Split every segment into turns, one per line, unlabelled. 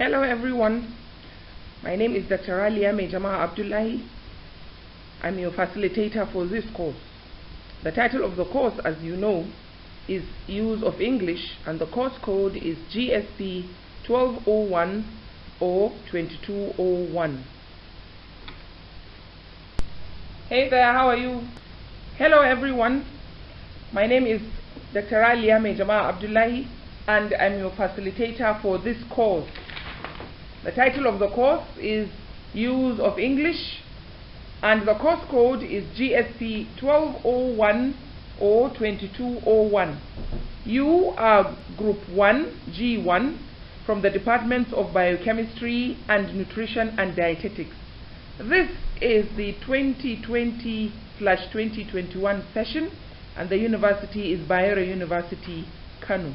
Hello everyone, my name is Dr. Abdullahi. I'm your facilitator for this course. The title of the course, as you know, is Use of English, and the course code is GSP 1201 or 2201. Hey there, how are you? Hello everyone, my name is Dr. Abdullahi, and I'm your facilitator for this course. The title of the course is Use of English, and the course code is GSP 1201 or 2201. You are Group 1, G1, from the Departments of Biochemistry and Nutrition and Dietetics. This is the 2020/2021 session, and the university is Bayero University, Kano.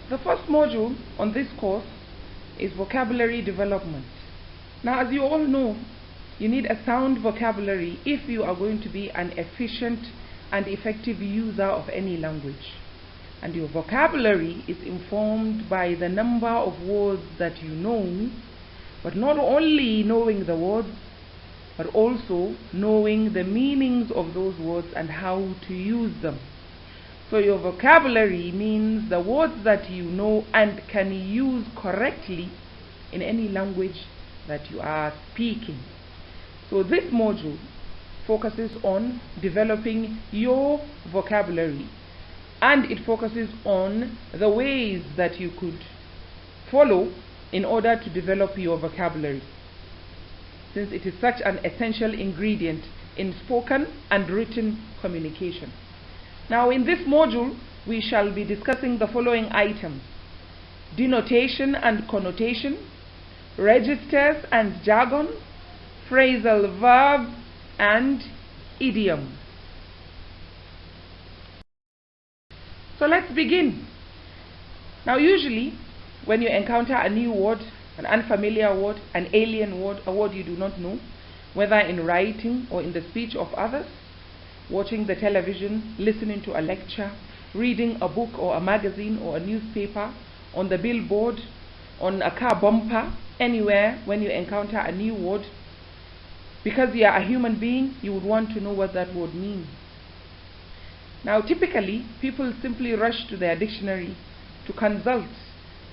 The first module on this course is vocabulary development. Now, as you all know, you need a sound vocabulary if you are going to be an efficient and effective user of any language. And your vocabulary is informed by the number of words that you know, but not only knowing the words, but also knowing the meanings of those words and how to use them. So your vocabulary means the words that you know and can use correctly in any language that you are speaking. So this module focuses on developing your vocabulary, and it focuses on the ways that you could follow in order to develop your vocabulary, since it is such an essential ingredient in spoken and written communication. Now, in this module, we shall be discussing the following items: denotation and connotation, registers and jargon, phrasal verbs, and idioms. So let's begin. Now, usually, when you encounter a new word, an unfamiliar word, an alien word, a word you do not know, whether in writing or in the speech of others, watching the television, listening to a lecture, reading a book or a magazine or a newspaper, on the billboard, on a car bumper, anywhere, when you encounter a new word, because you are a human being, you would want to know what that word means. Now, typically, people simply rush to their dictionary to consult,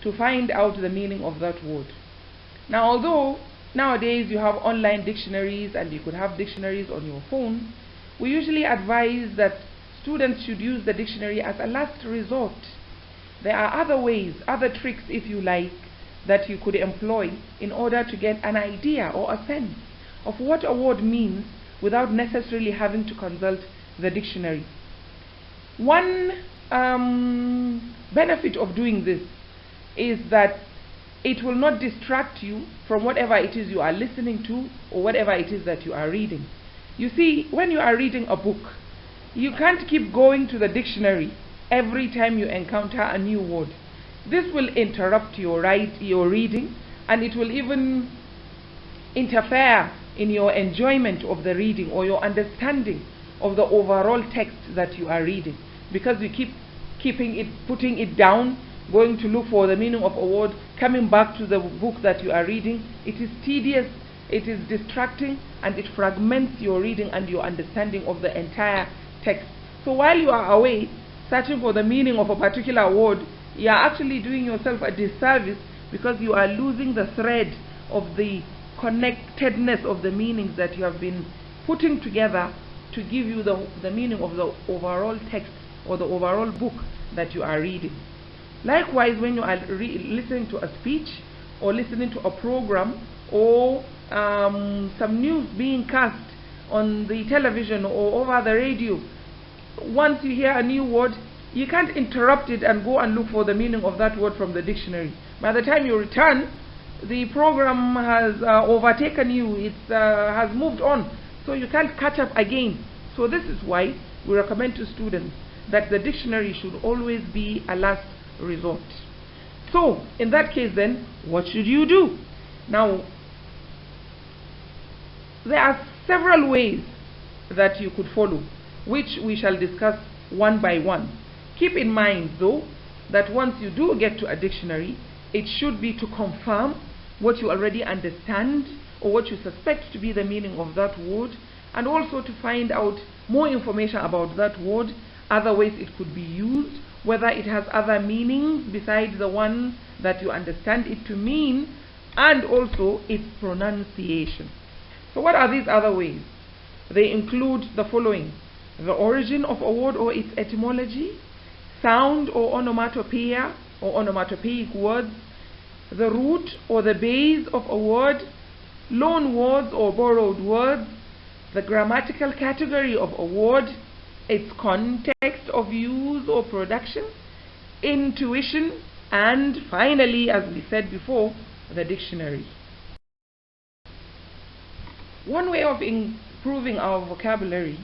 to find out the meaning of that word. Now, although nowadays you have online dictionaries and you could have dictionaries on your phone, we usually advise that students should use the dictionary as a last resort. There are other ways, other tricks, if you like, that you could employ in order to get an idea or a sense of what a word means without necessarily having to consult the dictionary. One benefit of doing this is that it will not distract you from whatever it is you are listening to or whatever it is that you are reading. You see, when you are reading a book, you can't keep going to the dictionary every time you encounter a new word. This will interrupt your reading, and it will even interfere in your enjoyment of the reading or your understanding of the overall text that you are reading, because you keep putting it down, going to look for the meaning of a word, coming back to the book that you are reading. It is tedious, it is distracting, and it fragments your reading and your understanding of the entire text. So while you are away searching for the meaning of a particular word, you are actually doing yourself a disservice, because you are losing the thread of the connectedness of the meanings that you have been putting together to give you the meaning of the overall text or the overall book that you are reading. Likewise, when you are listening to a speech or listening to a program or some news being cast on the television or over the radio, once you hear a new word, you can't interrupt it and go and look for the meaning of that word from the dictionary. By the time you return, the program has overtaken you, it has moved on, so you can't catch up again. So this is why we recommend to students that the dictionary should always be a last resort. So in that case then, what should you do? Now, there are several ways that you could follow, which we shall discuss one by one. Keep in mind though that once you do get to a dictionary, it should be to confirm what you already understand or what you suspect to be the meaning of that word, and also to find out more information about that word, other ways it could be used, whether it has other meanings besides the one that you understand it to mean, and also its pronunciation. So what are these other ways? They include the following: the origin of a word or its etymology, sound or onomatopoeia or onomatopoeic words, the root or the base of a word, loan words or borrowed words, the grammatical category of a word, its context of use or production, intuition, and finally, as we said before, the dictionary. One way of improving our vocabulary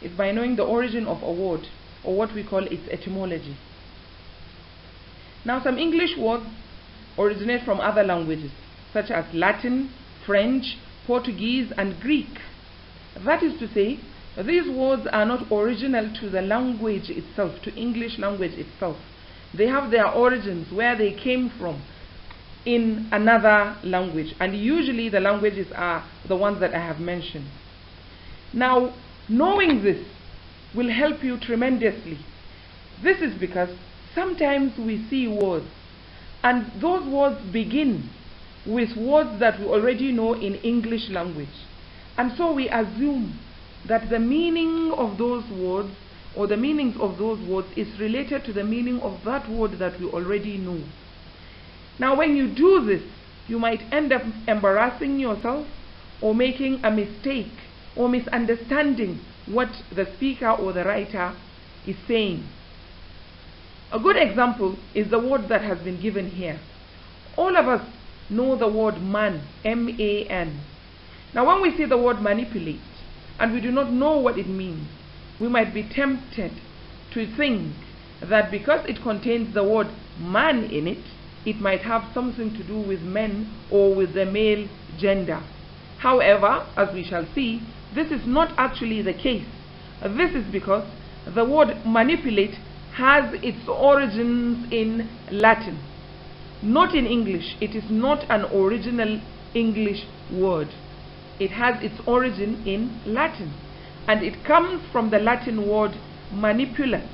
is by knowing the origin of a word, or what we call its etymology. Now, some English words originate from other languages, such as Latin, French, Portuguese, and Greek. That is to say, these words are not original to the language itself, to English language itself. They have their origins, where they came from, in another language, and usually the languages are the ones that I have mentioned. Now, knowing this will help you tremendously. This is because sometimes we see words, and those words begin with words that we already know in English language, and so we assume that the meaning of those words or the meanings of those words is related to the meaning of that word that we already know. Now, when you do this, you might end up embarrassing yourself or making a mistake or misunderstanding what the speaker or the writer is saying. A good example is the word that has been given here. All of us know the word man, M-A-N. Now, when we see the word manipulate and we do not know what it means, we might be tempted to think that because it contains the word man in it, it might have something to do with men or with the male gender. However, as we shall see, this is not actually the case. This is because the word manipulate has its origins in Latin, not in English. It is not an original English word. It has its origin in Latin, and it comes from the Latin word manipulus.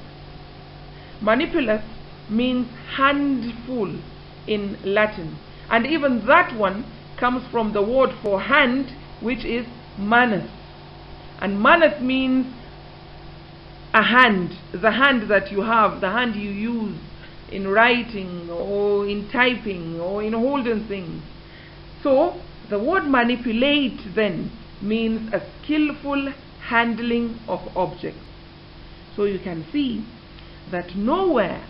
Manipulus means handful in Latin, and even that one comes from the word for hand, which is manus, and manus means a hand, the hand that you have, the hand you use in writing or in typing or in holding things. So the word manipulate then means a skillful handling of objects. So you can see that nowhere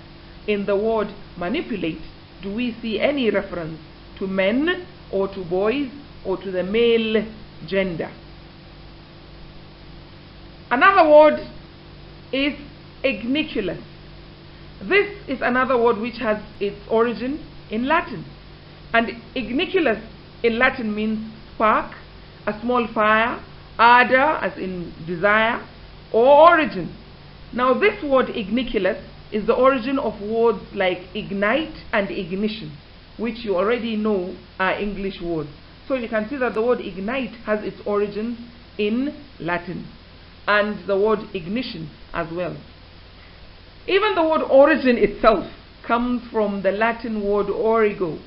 in the word manipulate do we see any reference to men or to boys or to the male gender. Another word is igniculus. This is another word which has its origin in Latin, and igniculus in Latin means spark, a small fire, ardor as in desire, or origin. Now, this word igniculus is the origin of words like ignite and ignition, which you already know are English words. So you can see that the word ignite has its origins in Latin, and the word ignition as well. Even the word origin itself comes from the Latin word origo,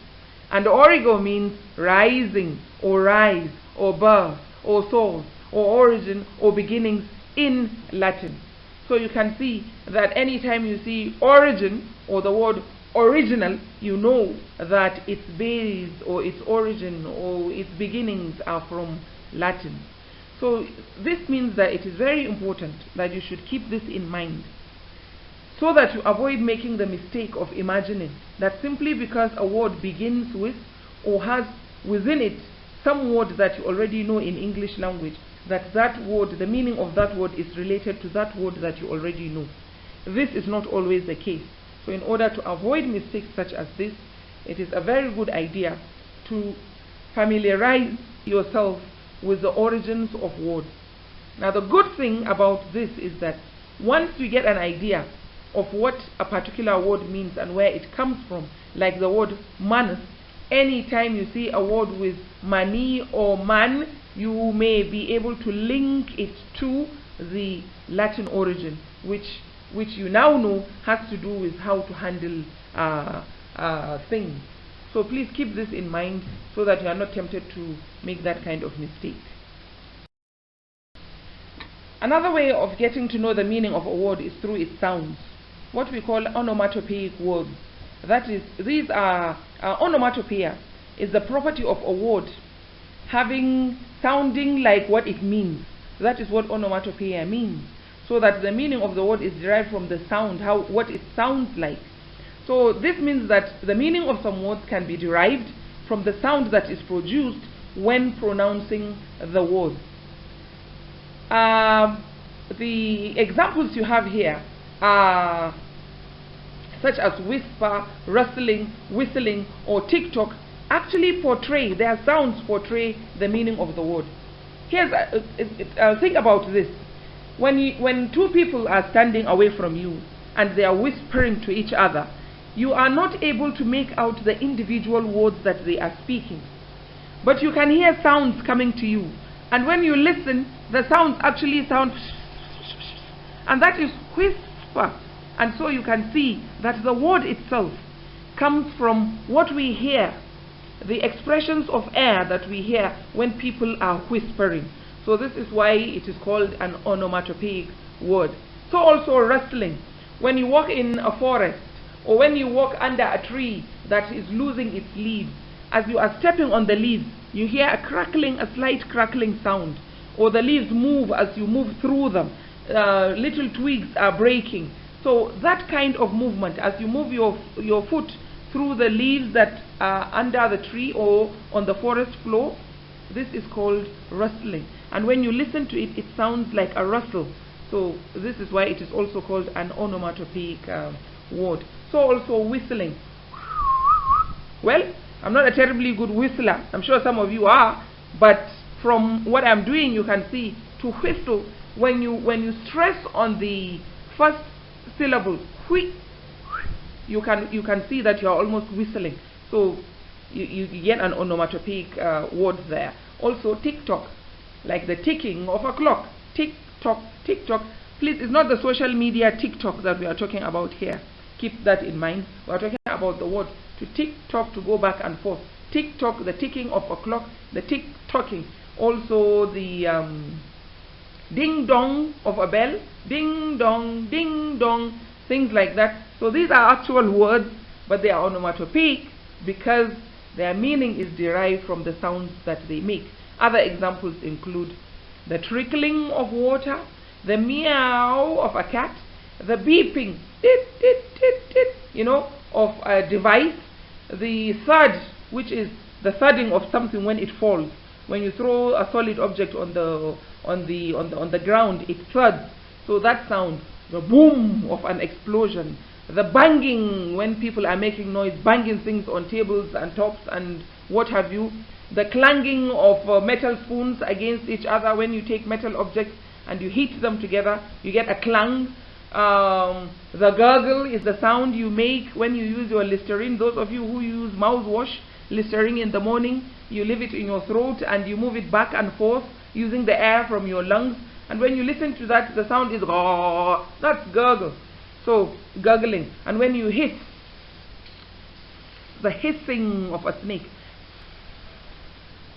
and origo means rising or rise or birth or source or origin or beginnings in Latin. So you can see that anytime you see origin or the word original, you know that its base or its origin or its beginnings are from Latin. So this means that it is very important that you should keep this in mind, so that you avoid making the mistake of imagining that simply because a word begins with or has within it some word that you already know in English language, that word, the meaning of that word is related to that word that you already know. This is not always the case. So in order to avoid mistakes such as this, it is a very good idea to familiarize yourself with the origins of words. Now, the good thing about this is that once you get an idea of what a particular word means and where it comes from, like the word man. Anytime you see a word with mani or man, you may be able to link it to the Latin origin, which you now know has to do with how to handle things. So please keep this in mind so that you are not tempted to make that kind of mistake. Another way of getting to know the meaning of a word is through its sounds, what we call onomatopoeic words. That is, these are onomatopoeia is the property of a word sounding like what it means. That is what onomatopoeia means. So that the meaning of the word is derived from the sound, what it sounds like. So this means that the meaning of some words can be derived from the sound that is produced when pronouncing the word. The examples you have here are such as whisper, rustling, whistling, or tick-tock. Actually their sounds portray the meaning of the word. Think about this. When two people are standing away from you and they are whispering to each other, you are not able to make out the individual words that they are speaking, but you can hear sounds coming to you, and when you listen, the sounds actually sound, and that is whisper. And so you can see that the word itself comes from what we hear, the expressions of air that we hear when people are whispering. So this is why it is called an onomatopoeic word. So also rustling. When you walk in a forest, or when you walk under a tree that is losing its leaves, as you are stepping on the leaves, you hear a slight crackling sound, or the leaves move as you move through them. Little twigs are breaking. So that kind of movement, as you move your foot through the leaves that are under the tree or on the forest floor, this is called rustling. And when you listen to it, it sounds like a rustle. So this is why it is also called an onomatopoeic word. So also whistling. Well, I'm not a terribly good whistler. I'm sure some of you are, but from what I'm doing, you can see to whistle, when you stress on the first syllable, you can see that you are almost whistling. So you get an onomatopoeic word there. Also tick-tock, like the ticking of a clock. Tick-tock, tick-tock. Please, it's not the social media TikTok that we are talking about here. Keep that in mind. We are talking about the word to tick-tock, to go back and forth. Tick-tock, the ticking of a clock, the tick-tocking. Also the ding-dong of a bell, ding-dong, ding-dong, things like that. So these are actual words, but they are onomatopoeic because their meaning is derived from the sounds that they make. Other examples include the trickling of water, the meow of a cat, the beeping, tit, tit, tit, tit, of a device, the thud, which is the thudding of something when it falls. When you throw a solid object on the ground, it thuds. So that sound, the boom of an explosion, the banging when people are making noise, banging things on tables and tops and what have you, the clanging of metal spoons against each other. When you take metal objects and you hit them together, you get a clang. The gurgle is the sound you make when you use your Listerine. Those of you who use mouthwash, Listerine in the morning, you leave it in your throat and you move it back and forth using the air from your lungs. And when you listen to that, the sound is that's gurgle. So gurgling. And when you hiss, the hissing of a snake.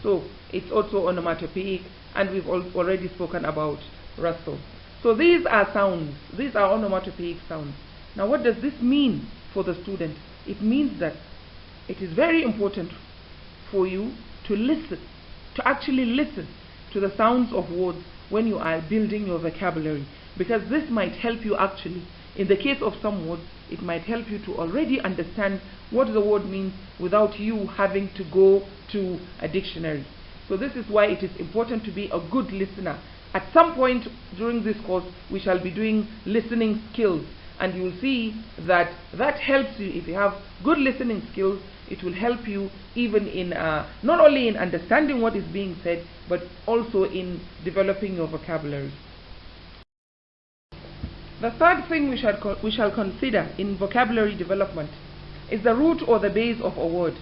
So it's also onomatopoeic, and we've already spoken about rustle. So these are sounds. These are onomatopoeic sounds. Now what does this mean for the student? It means that it is very important for you to listen, to actually listen to the sounds of words when you are building your vocabulary, because this might help you actually. In the case of some words, it might help you to already understand what the word means without you having to go to a dictionary. So this is why it is important to be a good listener. At some point during this course, we shall be doing listening skills, and you will see that helps you. If you have good listening skills, it will help you even in not only in understanding what is being said, but also in developing your vocabulary. The third thing we shall consider in vocabulary development is the root or the base of a word.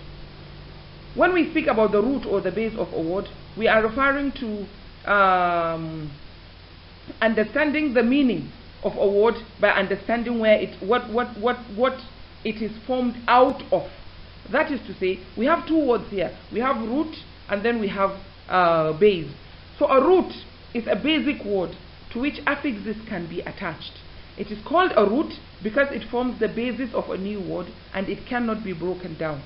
When we speak about the root or the base of a word, we are referring to understanding the meaning of a word by understanding where what it is formed out of. That is to say, we have two words here. We have root and then we have base. So a root is a basic word to which affixes can be attached. It is called a root because it forms the basis of a new word and it cannot be broken down.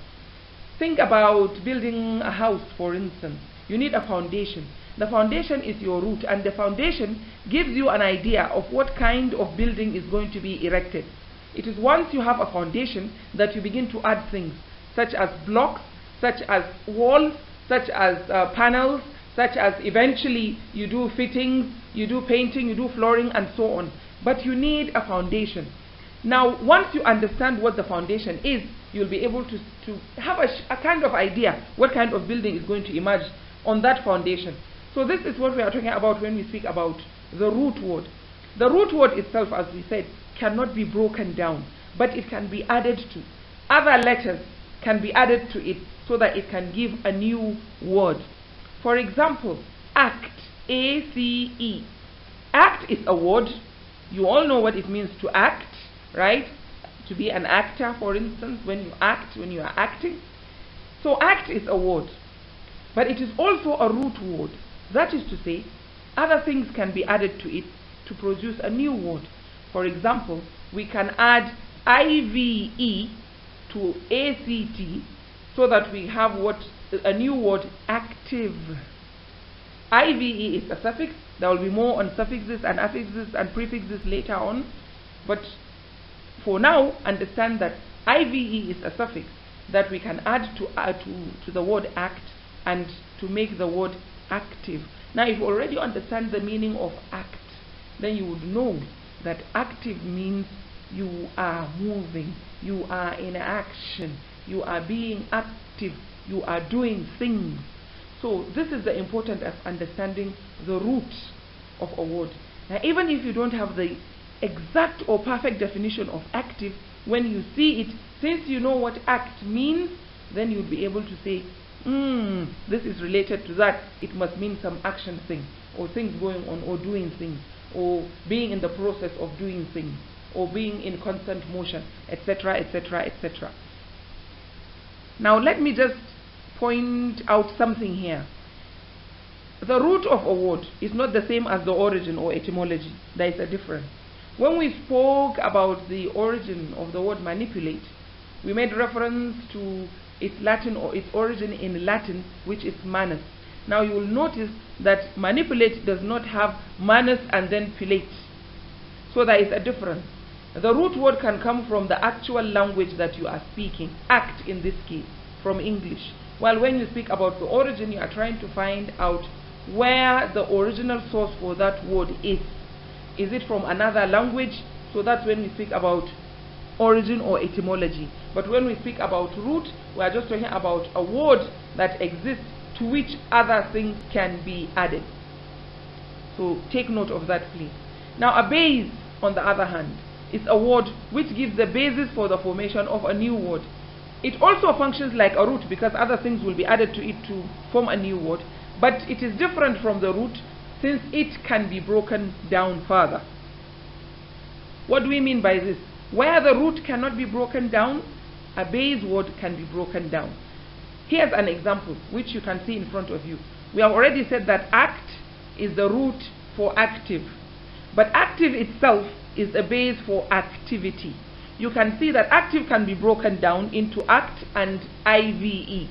Think about building a house, for instance. You need a foundation. The foundation is your root, and the foundation gives you an idea of what kind of building is going to be erected. It is once you have a foundation that you begin to add things, such as blocks, such as walls, such as panels, such as eventually you do fittings, you do painting, you do flooring, and so on. But you need a foundation. Now, once you understand what the foundation is, you'll be able to have a kind of idea what kind of building is going to emerge on that foundation. So this is what we are talking about when we speak about the root word. The root word itself, as we said, cannot be broken down, but it can be added to. Other letters can be added to it so that it can give a new word. For example, act, A-C-E. Act is a word. You all know what it means to act, right? To be an actor, for instance, when you act, when you are acting. So act is a word, but it is also a root word. That is to say, other things can be added to it to produce a new word. For example, we can add IVE to ACT so that we have what a new word, active. IVE is a suffix. There will be more on suffixes and affixes and prefixes later on, but for now, understand that IVE is a suffix that we can add to the word act and to make the word active. Now, if you already understand the meaning of act, then you would know that active means you are moving, you are in action, you are being active, you are doing things. So this is the importance of understanding the root of a word. Now, even if you don't have the exact or perfect definition of active, when you see it, since you know what act means, then you'll be able to say, this is related to that. It must mean some action thing, or things going on, or doing things, or being in the process of doing things, or being in constant motion, etc., etc., etc. Now let me just point out something here. The root of a word is not the same as the origin or etymology. There is a difference. When we spoke about the origin of the word manipulate, we made reference to its Latin or its origin in Latin, which is manus. Now you will notice that manipulate does not have manus and then pilate. So there is a difference. The root word can come from the actual language that you are speaking, act in this case, from English. While when you speak about the origin, you are trying to find out where the original source for that word is. Is it from another language? So that's when we speak about origin or etymology. But when we speak about root, we are just talking about a word that exists to which other things can be added. So take note of that, please. Now a base, on the other hand, is a word which gives the basis for the formation of a new word. It also functions like a root because other things will be added to it to form a new word, but it is different from the root since it can be broken down further. What do we mean by this? Where the root cannot be broken down, a base word can be broken down. Here's an example which you can see in front of you. We have already said that act is the root for active, but active itself is a base for activity. You can see that active can be broken down into act and IVE.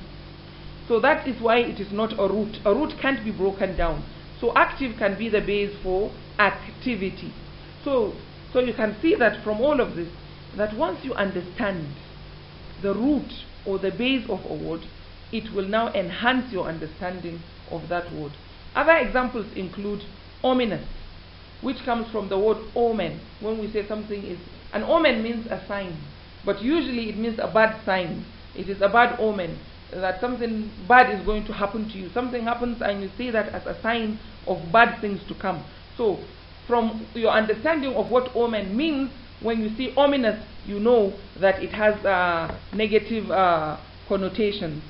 So that is why it is not a root. A root can't be broken down. So active can be the base for activity. So you can see that from all of this, that once you understand the root or the base of a word, it will now enhance your understanding of that word. Other examples include ominous, which comes from the word omen. When we say something is, an omen means a sign, but usually it means a bad sign. It is a bad omen, that something bad is going to happen to you. Something happens and you see that as a sign of bad things to come. So from your understanding of what omen means, when you see ominous, you know that it has negative connotations.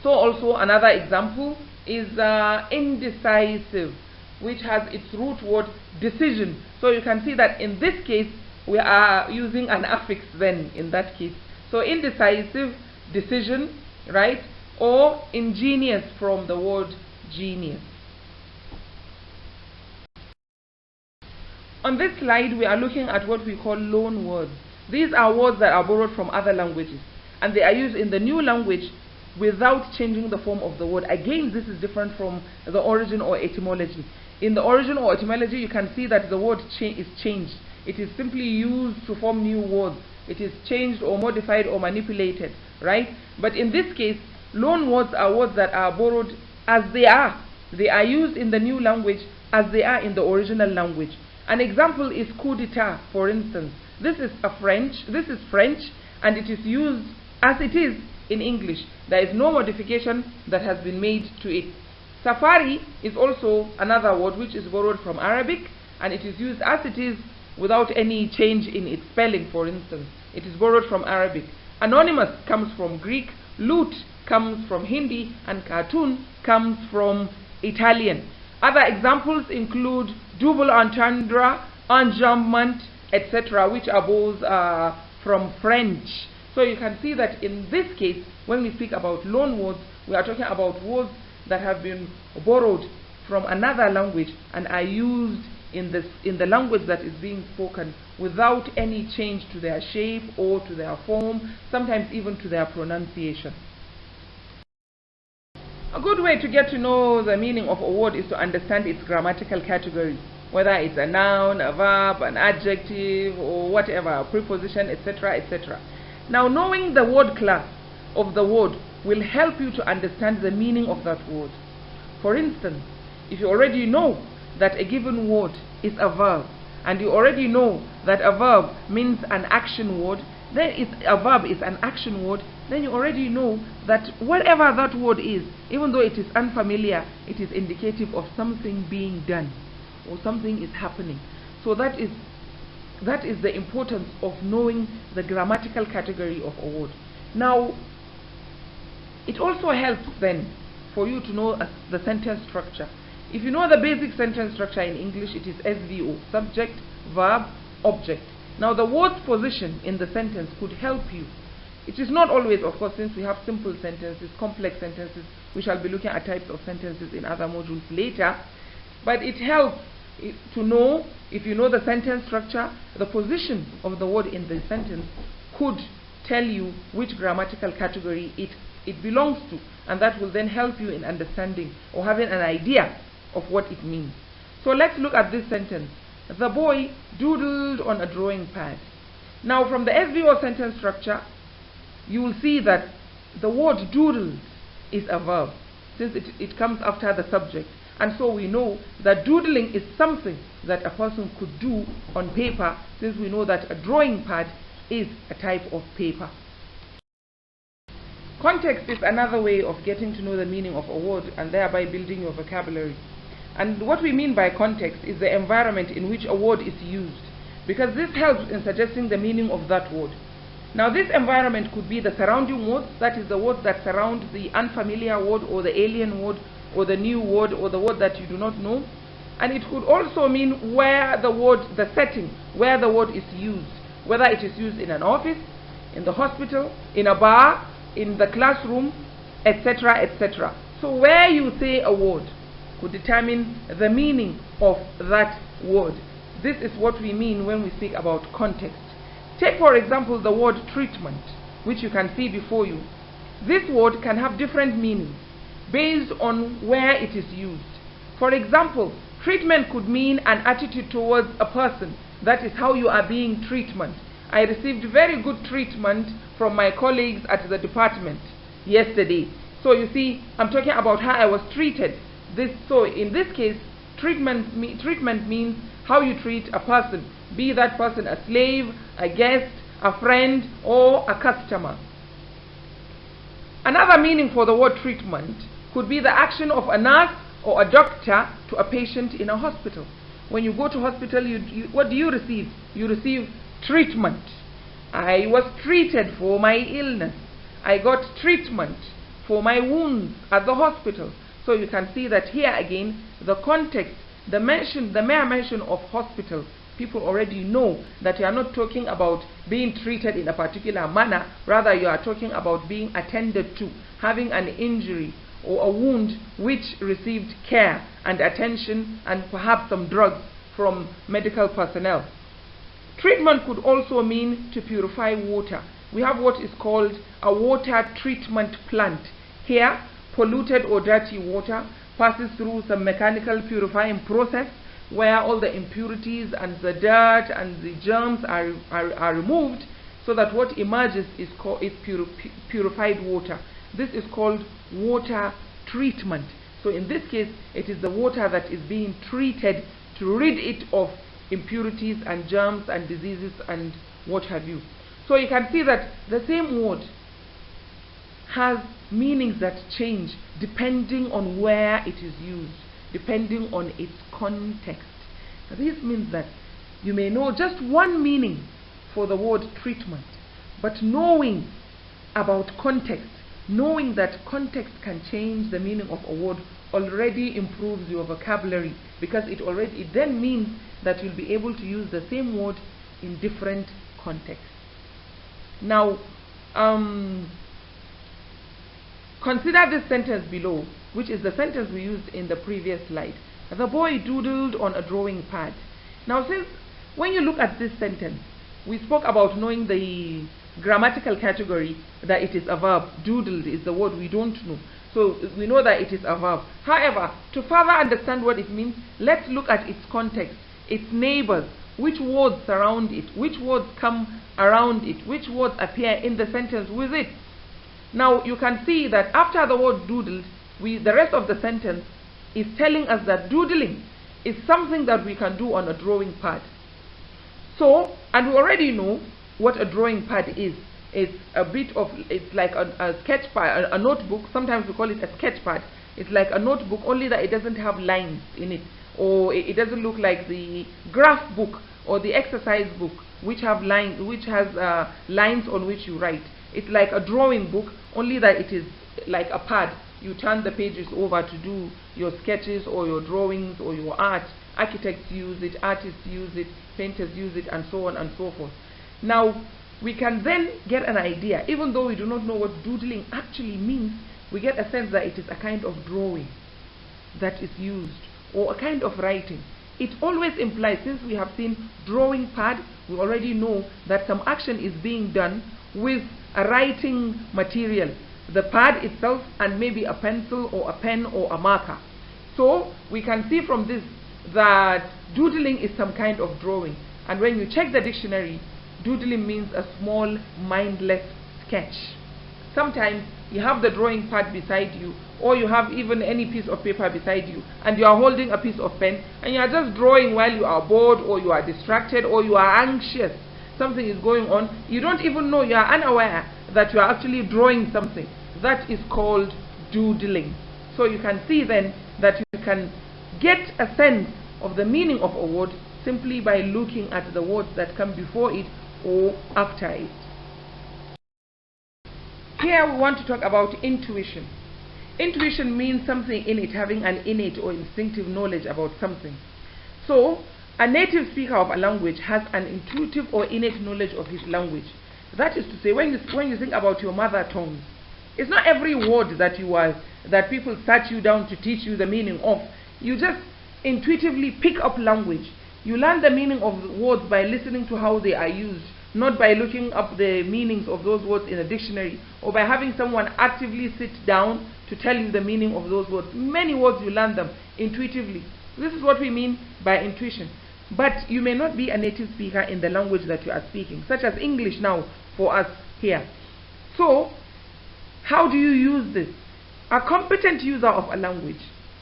So also another example is indecisive, which has its root word decision. So you can see that in this case we are using an affix then in that case. So indecisive, decision, right? Or ingenious, from the word genius. On this slide we are looking at what we call loan words. These are words that are borrowed from other languages and they are used in the new language without changing the form of the word. Again, this is different from the origin or etymology. In the origin or etymology, you can see that the word is changed. It is simply used to form new words. It is changed or modified or manipulated, right? But in this case, loan words are words that are borrowed as they are. They are used in the new language as they are in the original language. An example is coup d'etat, for instance. This is French, and it is used as it is in English. There is no modification that has been made to it. Safari is also another word which is borrowed from Arabic, and it is used as it is without any change in its spelling, for instance. It is borrowed from Arabic. Anonymous comes from Greek, loot comes from Hindi, and cartoon comes from Italian. Other examples include double entendre, enjambment, etc., which are both from French. So you can see that in this case, when we speak about loan words, we are talking about words that have been borrowed from another language and are used in the language that is being spoken without any change to their shape or to their form, sometimes even to their pronunciation. A good way to get to know the meaning of a word is to understand its grammatical category, whether it's a noun, a verb, an adjective, or whatever, a preposition, etc., etc. Now, knowing the word class of the word will help you to understand the meaning of that word. For instance, if you already know that a given word is a verb, and you already know that a verb means an action word, then if a verb is an action word, then you already know that whatever that word is, even though it is unfamiliar, it is indicative of something being done or something is happening. So that is the importance of knowing the grammatical category of a word. Now, it also helps then for you to know the sentence structure. If you know the basic sentence structure in English, it is SVO, subject, verb, object. Now, the word's position in the sentence could help you. It is not always, of course, since we have simple sentences, complex sentences. We shall be looking at types of sentences in other modules later. But it helps to know, if you know the sentence structure, the position of the word in the sentence could tell you which grammatical category it belongs to, and that will then help you in understanding or having an idea of what it means. So let's look at this sentence. The boy doodled on a drawing pad. Now, from the SVO sentence structure, you will see that the word doodled is a verb, since it comes after the subject. And so we know that doodling is something that a person could do on paper, since we know that a drawing pad is a type of paper. Context is another way of getting to know the meaning of a word and thereby building your vocabulary. And what we mean by context is the environment in which a word is used, because this helps in suggesting the meaning of that word. Now, this environment could be the surrounding words, that is the words that surround the unfamiliar word or the alien word or the new word or the word that you do not know. And it could also mean where the word, the setting, where the word is used, whether it is used in an office, in the hospital, in a bar, in the classroom, etc., etc. So where you say a word could determine the meaning of that word. This is what we mean when we speak about context. Take, for example, the word treatment, which you can see before you. This word can have different meanings based on where it is used. For example, treatment could mean an attitude towards a person. That is how you are being treatment. I received very good treatment from my colleagues at the department yesterday. So you see, I'm talking about how I was treated. So in this case, treatment means how you treat a person, be that person a slave, a guest, a friend, or a customer. Another meaning for the word treatment could be the action of a nurse or a doctor to a patient in a hospital. When you go to hospital, what do you receive? You receive treatment. I was treated for my illness. I got treatment for my wounds at the hospital. So you can see that here again, the context, the mere mention of hospital, people already know that you are not talking about being treated in a particular manner. Rather, you are talking about being attended to, having an injury or a wound which received care and attention and perhaps some drugs from medical personnel. Treatment could also mean to purify water. We have what is called a water treatment plant. Here, polluted or dirty water passes through some mechanical purifying process where all the impurities and the dirt and the germs are removed, so that what emerges is purified water. This is called water treatment. So in this case, it is the water that is being treated to rid it of impurities and germs and diseases and what have you. So you can see that the same word has meanings that change depending on where it is used, depending on its context. This means that you may know just one meaning for the word treatment, but knowing about context, knowing that context can change the meaning of a word, already improves your vocabulary, because it then means that you'll be able to use the same word in different contexts. Now, consider this sentence below, which is the sentence we used in the previous slide. The boy doodled on a drawing pad. Now, since when you look at this sentence, we spoke about knowing the grammatical category, that it is a verb. Doodled is the word we don't know. So we know that it is a verb. However, to further understand what it means, let's look at its context, its neighbors, which words surround it, which words come around it, which words appear in the sentence with it. Now you can see that after the word doodled, the rest of the sentence is telling us that doodling is something that we can do on a drawing pad. So, and we already know what a drawing pad is. It's like a sketch pad, a notebook. Sometimes we call it a sketch pad. It's like a notebook, only that it doesn't have lines in it, or it doesn't look like the graph book or the exercise book, which has lines on which you write. It's like a drawing book, only that it is like a pad. You turn the pages over to do your sketches or your drawings or your art. Architects use it, artists use it, painters use it, and so on and so forth. Now, we can then get an idea, even though we do not know what doodling actually means, we get a sense that it is a kind of drawing that is used, or a kind of writing. It always implies, since we have seen drawing pad, we already know that some action is being done with a writing material, the pad itself, and maybe a pencil or a pen or a marker. So we can see from this that doodling is some kind of drawing. And when you check the dictionary, doodling means a small mindless sketch. Sometimes you have the drawing pad beside you, or you have even any piece of paper beside you, and you are holding a piece of pen, and you are just drawing while you are bored, or you are distracted, or you are anxious. Something is going on. You don't even know, you are unaware that you are actually drawing something. That is called doodling. So you can see then that you can get a sense of the meaning of a word simply by looking at the words that come before it or after it. Here we want to talk about intuition. Intuition means something in it, having an innate or instinctive knowledge about something. So, a native speaker of a language has an intuitive or innate knowledge of his language. That is to say, when you think about your mother tongue, it's not every word that people sat you down to teach you the meaning of. You just intuitively pick up language. You learn the meaning of words by listening to how they are used, not by looking up the meanings of those words in a dictionary, or by having someone actively sit down to tell you the meaning of those words. Many words you learn them intuitively. This is what we mean by intuition. But you may not be a native speaker in the language that you are speaking, such as English now for us here. So, how do you use this? A competent user of a language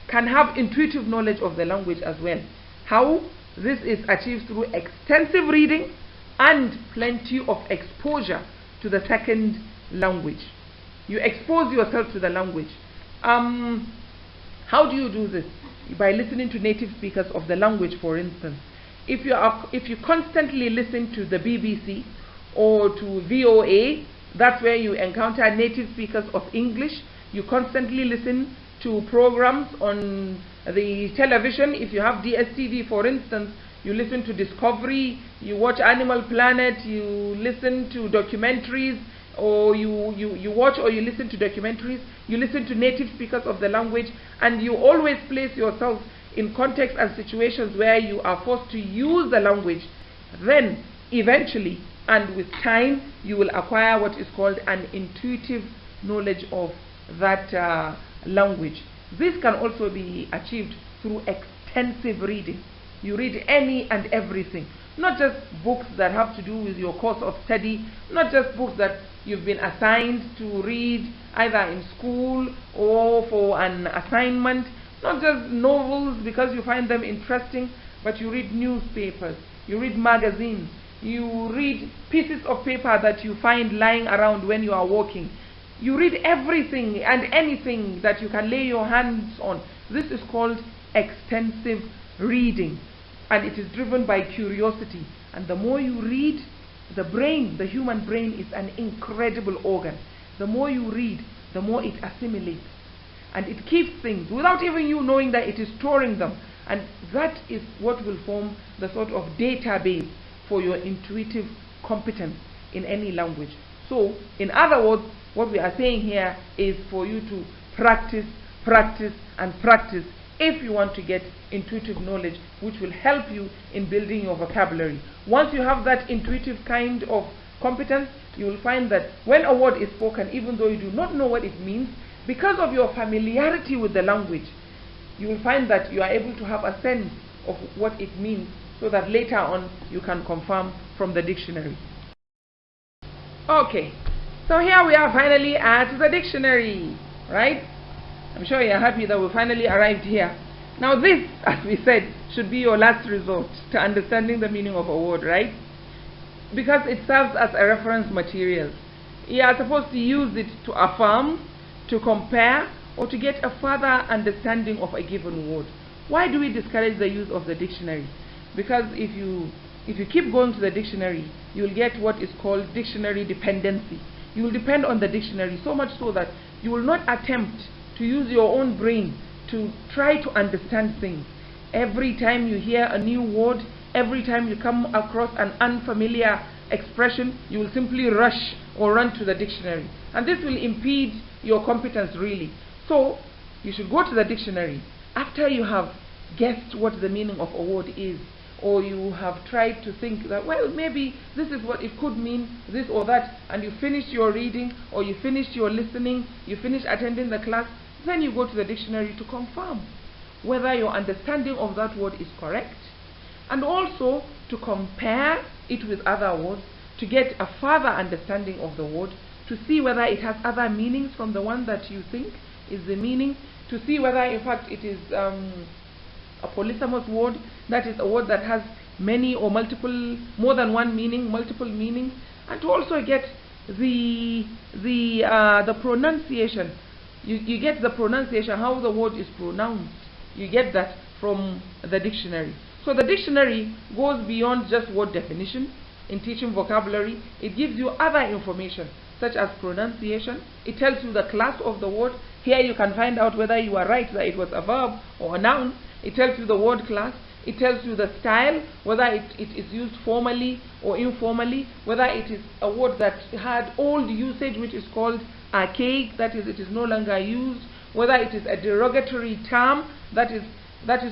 can have intuitive knowledge of the language as well. How? This is achieved through extensive reading and plenty of exposure to the second language. You expose yourself to the language. How do you do this? By listening to native speakers of the language, for instance. If you constantly listen to the BBC or to VOA, that's where you encounter native speakers of English. You constantly listen to programs on the television. If you have DSTV, for instance, you listen to Discovery, you watch Animal Planet, you listen to documentaries, or you watch or you listen to documentaries, you listen to native speakers of the language, and you always place yourself in context and situations where you are forced to use the language. Then eventually and with time you will acquire what is called an intuitive knowledge of that language. This can also be achieved through extensive reading. You read any and everything, not just books that have to do with your course of study, not just books that you've been assigned to read either in school or for an assignment, not just novels because you find them interesting, but you read newspapers, you read magazines, you read pieces of paper that you find lying around when you are walking. You read everything and anything that you can lay your hands on. This is called extensive reading, and it is driven by curiosity. And the more you read, the brain, the human brain, is an incredible organ. The more you read, the more it assimilates, and it keeps things without even you knowing that it is storing them. And that is what will form the sort of database for your intuitive competence in any language. So, in other words, what we are saying here is for you to practice, practice, and practice if you want to get intuitive knowledge, which will help you in building your vocabulary. Once you have that intuitive kind of competence, you will find that when a word is spoken, even though you do not know what it means, because of your familiarity with the language, you will find that you are able to have a sense of what it means, so that later on you can confirm from the dictionary. Okay, so here we are finally at the dictionary, right? I'm sure you're happy that we finally arrived here. Now this, as we said, should be your last resort to understanding the meaning of a word, right? Because it serves as a reference material. You are supposed to use it to affirm, to compare, or to get a further understanding of a given word. Why do we discourage the use of the dictionary? Because if you keep going to the dictionary, you will get what is called dictionary dependency. You will depend on the dictionary so much so that you will not attempt to use your own brain to try to understand things. Every time you hear a new word, every time you come across an unfamiliar expression, you will simply rush or run to the dictionary. And this will impede your competence really. So, you should go to the dictionary after you have guessed what the meaning of a word is, or you have tried to think that, well, maybe this is what it could mean, this or that, and you finish your reading, or you finish your listening, you finish attending the class. Then you go to the dictionary to confirm whether your understanding of that word is correct, and also to compare it with other words to get a further understanding of the word, to see whether it has other meanings from the one that you think is the meaning, to see whether in fact it is a polysemous word, that is a word that has many or more than one meaning, multiple meanings, and to also get the pronunciation. You get the pronunciation, how the word is pronounced. You get that from the dictionary. So the dictionary goes beyond just word definition in teaching vocabulary. It gives you other information such as pronunciation. It tells you the class of the word. Here you can find out whether you are right that it was a verb or a noun. It tells you the word class. It tells you the style, whether it is used formally or informally, whether it is a word that had old usage which is called archaic, that is, it is no longer used, whether it is a derogatory term, that is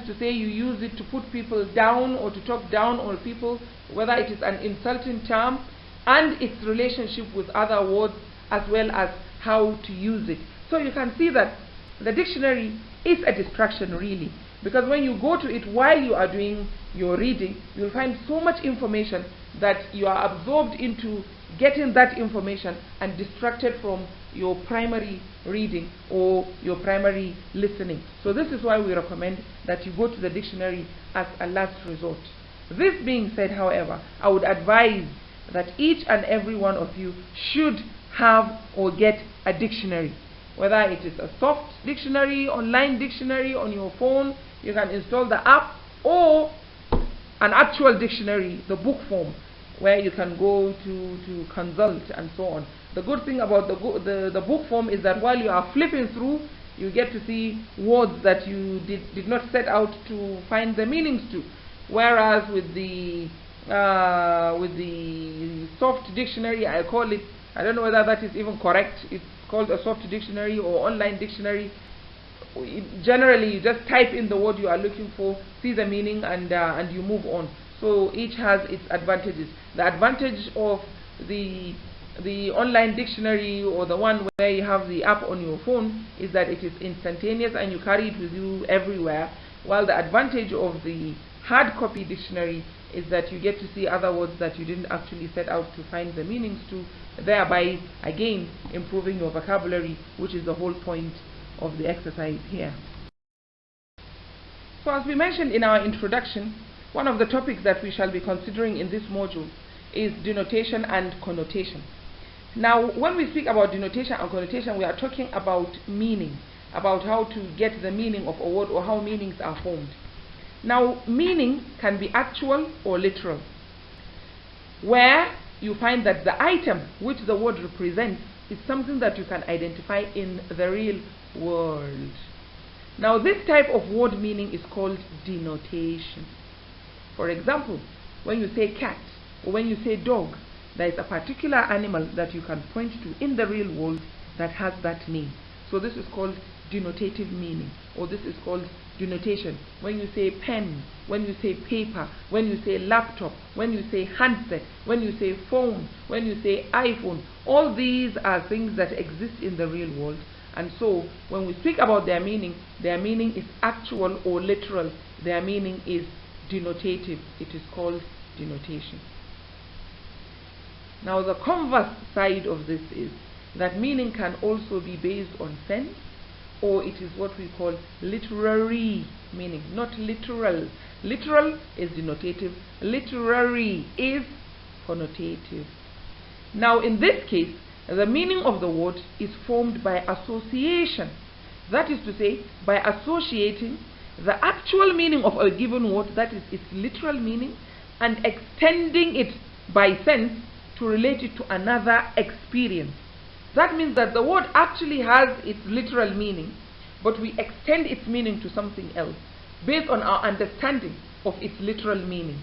to say you use it to put people down or to talk down on people, whether it is an insulting term, and its relationship with other words, as well as how to use it. So you can see that the dictionary is a distraction really, because when you go to it while you are doing your reading, you'll find so much information that you are absorbed into getting that information and distracted from your primary reading or your primary listening. So this is why we recommend that you go to the dictionary as a last resort. This being said, however, I would advise that each and every one of you should have or get a dictionary. whether it is a soft dictionary, online dictionary on your phone, you can install the app, or an actual dictionary, the book form, where you can go to consult and so on. The good thing about the book form is that while you are flipping through, you get to see words that you did not set out to find the meanings to. Whereas with the soft dictionary, I call it, I don't know whether that is even correct, it's called a soft dictionary or online dictionary. Generally, you just type in the word you are looking for, see the meaning, and you move on. So each has its advantages. The advantage of the online dictionary, or the one where you have the app on your phone, is that it is instantaneous and you carry it with you everywhere, while the advantage of the hard copy dictionary is that you get to see other words that you didn't actually set out to find the meanings to, thereby again improving your vocabulary, which is the whole point of the exercise here. So as we mentioned in our introduction, one of the topics that we shall be considering in this module is denotation and connotation. Now, when we speak about denotation and connotation, we are talking about meaning, about how to get the meaning of a word, or how meanings are formed. Now, meaning can be actual or literal, where you find that the item which the word represents is something that you can identify in the real world. Now, this type of word meaning is called denotation. For example, when you say cat or when you say dog, there is a particular animal that you can point to in the real world that has that name. So this is called denotative meaning, or this is called denotation. When you say pen, when you say paper, when you say laptop, when you say handset, when you say phone, when you say iPhone, all these are things that exist in the real world. And so when we speak about their meaning is actual or literal. Their meaning is denotative. It is called denotation. Now, the converse side of this is that meaning can also be based on sense, or it is what we call literary meaning, not literal. Literal is denotative, literary is connotative. Now, in this case, the meaning of the word is formed by association. That is to say, by associating the actual meaning of a given word, that is its literal meaning, and extending it by sense to relate it to another experience. That means that the word actually has its literal meaning, but we extend its meaning to something else based on our understanding of its literal meaning.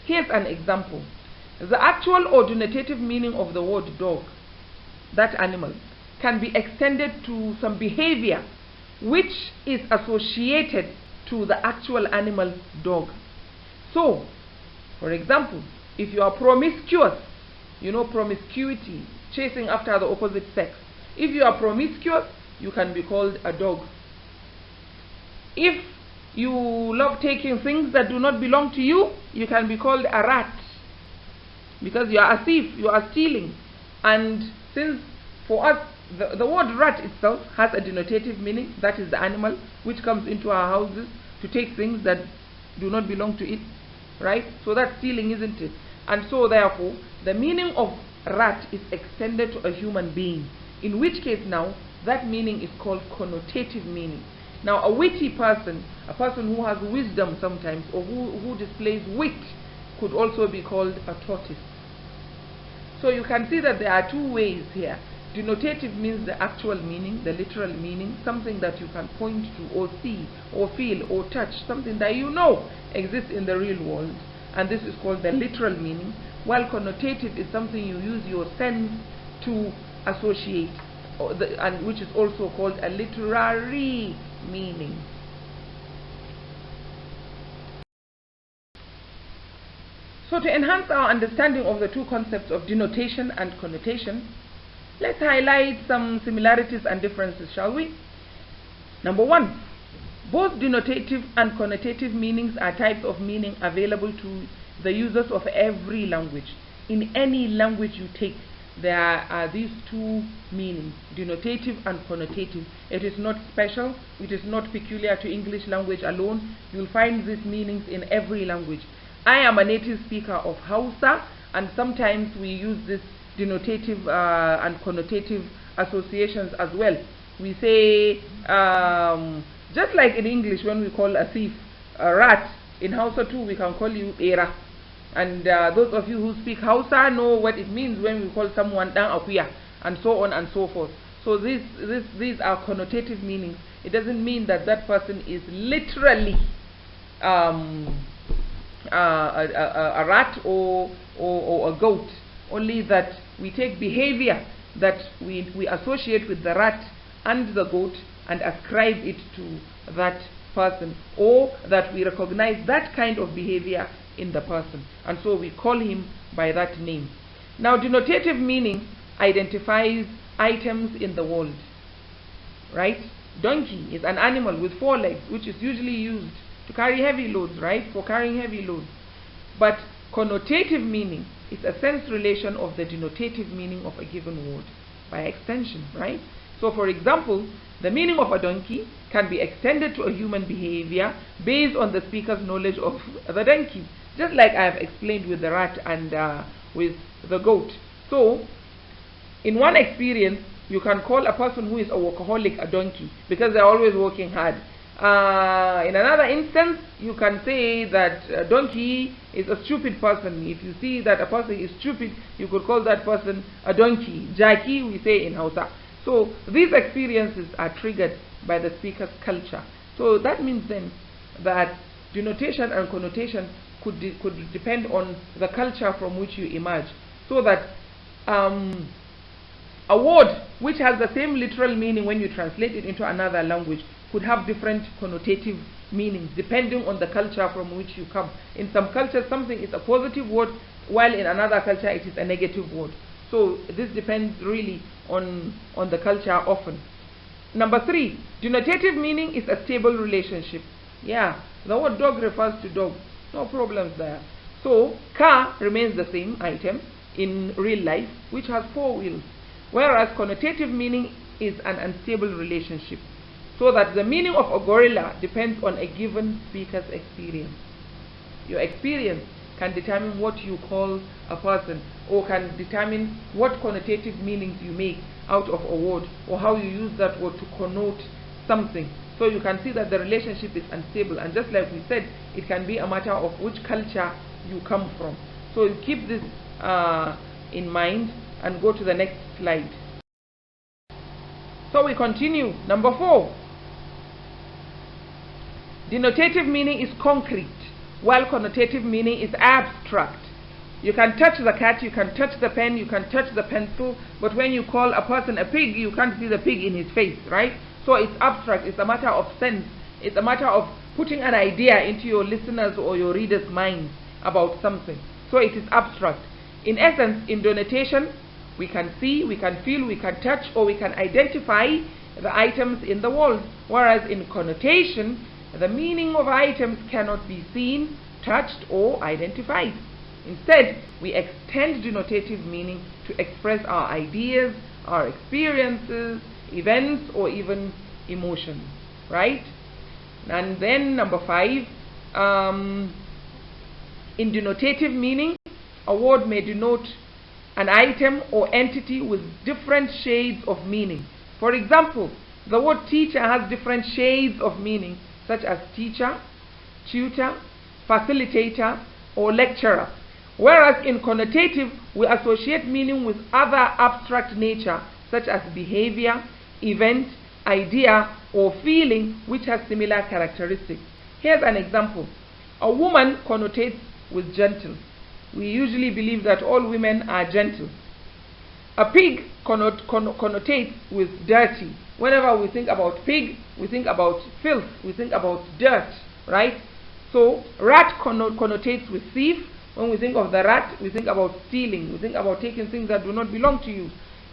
Here's an example. The actual or denotative meaning of the word dog, that animal, can be extended to some behavior which is associated to the actual animal dog. So, for example, if you are promiscuous, you know promiscuity, chasing after the opposite sex. If you are promiscuous, you can be called a dog. If you love taking things that do not belong to you, you can be called a rat, because you are a thief, you are stealing. And since for us the word rat itself has a denotative meaning, that is the animal which comes into our houses to take things that do not belong to it, right? So that's stealing, isn't it? And so therefore the meaning of rat is extended to a human being, in which case now that meaning is called connotative meaning. Now, a witty person, a person who has wisdom sometimes, or who displays wit, could also be called a tortoise. So you can see that there are two ways here. Denotative means the actual meaning, the literal meaning, something that you can point to or see or feel or touch, something that you know exists in the real world, and this is called the literal meaning, while connotative is something you use your sense to associate, and which is also called a literary meaning. So to enhance our understanding of the two concepts of denotation and connotation, let's highlight some similarities and differences, shall we? Number one, both denotative and connotative meanings are types of meaning available to the users of every language. In any language you take, there are these two meanings, denotative and connotative. It is not special, it is not peculiar to English language alone. You'll find these meanings in every language. I am a native speaker of Hausa, and sometimes we use this denotative and connotative associations as well. We say, just like in English when we call a thief a rat, in Hausa too we can call you era. And those of you who speak Hausa know what it means when we call someone dan akuya, and so on and so forth. So these are connotative meanings. It doesn't mean that that person is literally a rat or a goat. Only that we take behavior that we associate with the rat and the goat and ascribe it to that person, or that we recognize that kind of behavior in the person, and so we call him by that name. Now, denotative meaning identifies items in the world, right? Donkey is an animal with 4 legs, which is usually used to carry heavy loads, right? For carrying heavy loads. But connotative meaning is a sense relation of the denotative meaning of a given word by extension, right? So, for example, the meaning of a donkey can be extended to a human behavior based on the speaker's knowledge of the donkey, just like I have explained with the rat and with the goat. So, in one experience, you can call a person who is a workaholic a donkey because they're always working hard. In another instance, you can say that a donkey is a stupid person. If you see that a person is stupid, you could call that person a donkey. Jaki, we say in Hausa. So these experiences are triggered by the speaker's culture. So that means then that denotation and connotation could depend on the culture from which you emerge. So that a word which has the same literal meaning when you translate it into another language could have different connotative meanings depending on the culture from which you come. In some cultures, something is a positive word, while in another culture it is a negative word. So this depends really on the culture often. Number 3, denotative meaning is a stable relationship. Yeah, the word dog refers to dog. No problems there. So car remains the same item in real life, which has 4 wheels. Whereas connotative meaning is an unstable relationship. So that the meaning of a gorilla depends on a given speaker's experience. Your experience can determine what you call a person, or can determine what connotative meanings you make out of a word, or how you use that word to connote something. So you can see that the relationship is unstable, and just like we said, it can be a matter of which culture you come from. So you keep this in mind and go to the next slide. So we continue. Number 4. Denotative meaning is concrete, while connotative meaning is abstract. You can touch the cat, you can touch the pen, you can touch the pencil, but when you call a person a pig, you can't see the pig in his face, right? So it's abstract, it's a matter of sense, it's a matter of putting an idea into your listeners or your readers' minds about something. So it is abstract. In essence, in denotation, we can see, we can feel, we can touch, or we can identify the items in the world, whereas in connotation, the meaning of items cannot be seen, touched, or identified. Instead, we extend denotative meaning to express our ideas, our experiences, events, or even emotions, right? And then number 5, in denotative meaning, a word may denote an item or entity with different shades of meaning. For example, the word teacher has different shades of meaning, such as teacher, tutor, facilitator, or lecturer. Whereas in connotative, we associate meaning with other abstract nature, such as behavior, event, idea, or feeling, which has similar characteristics. Here's an example. A woman connotates with gentle. We usually believe that all women are gentle. A pig connotates with dirty. Whenever we think about pig, we think about filth, we think about dirt, right? So rat connotates with thief. When we think of the rat, we think about stealing, we think about taking things that do not belong to you.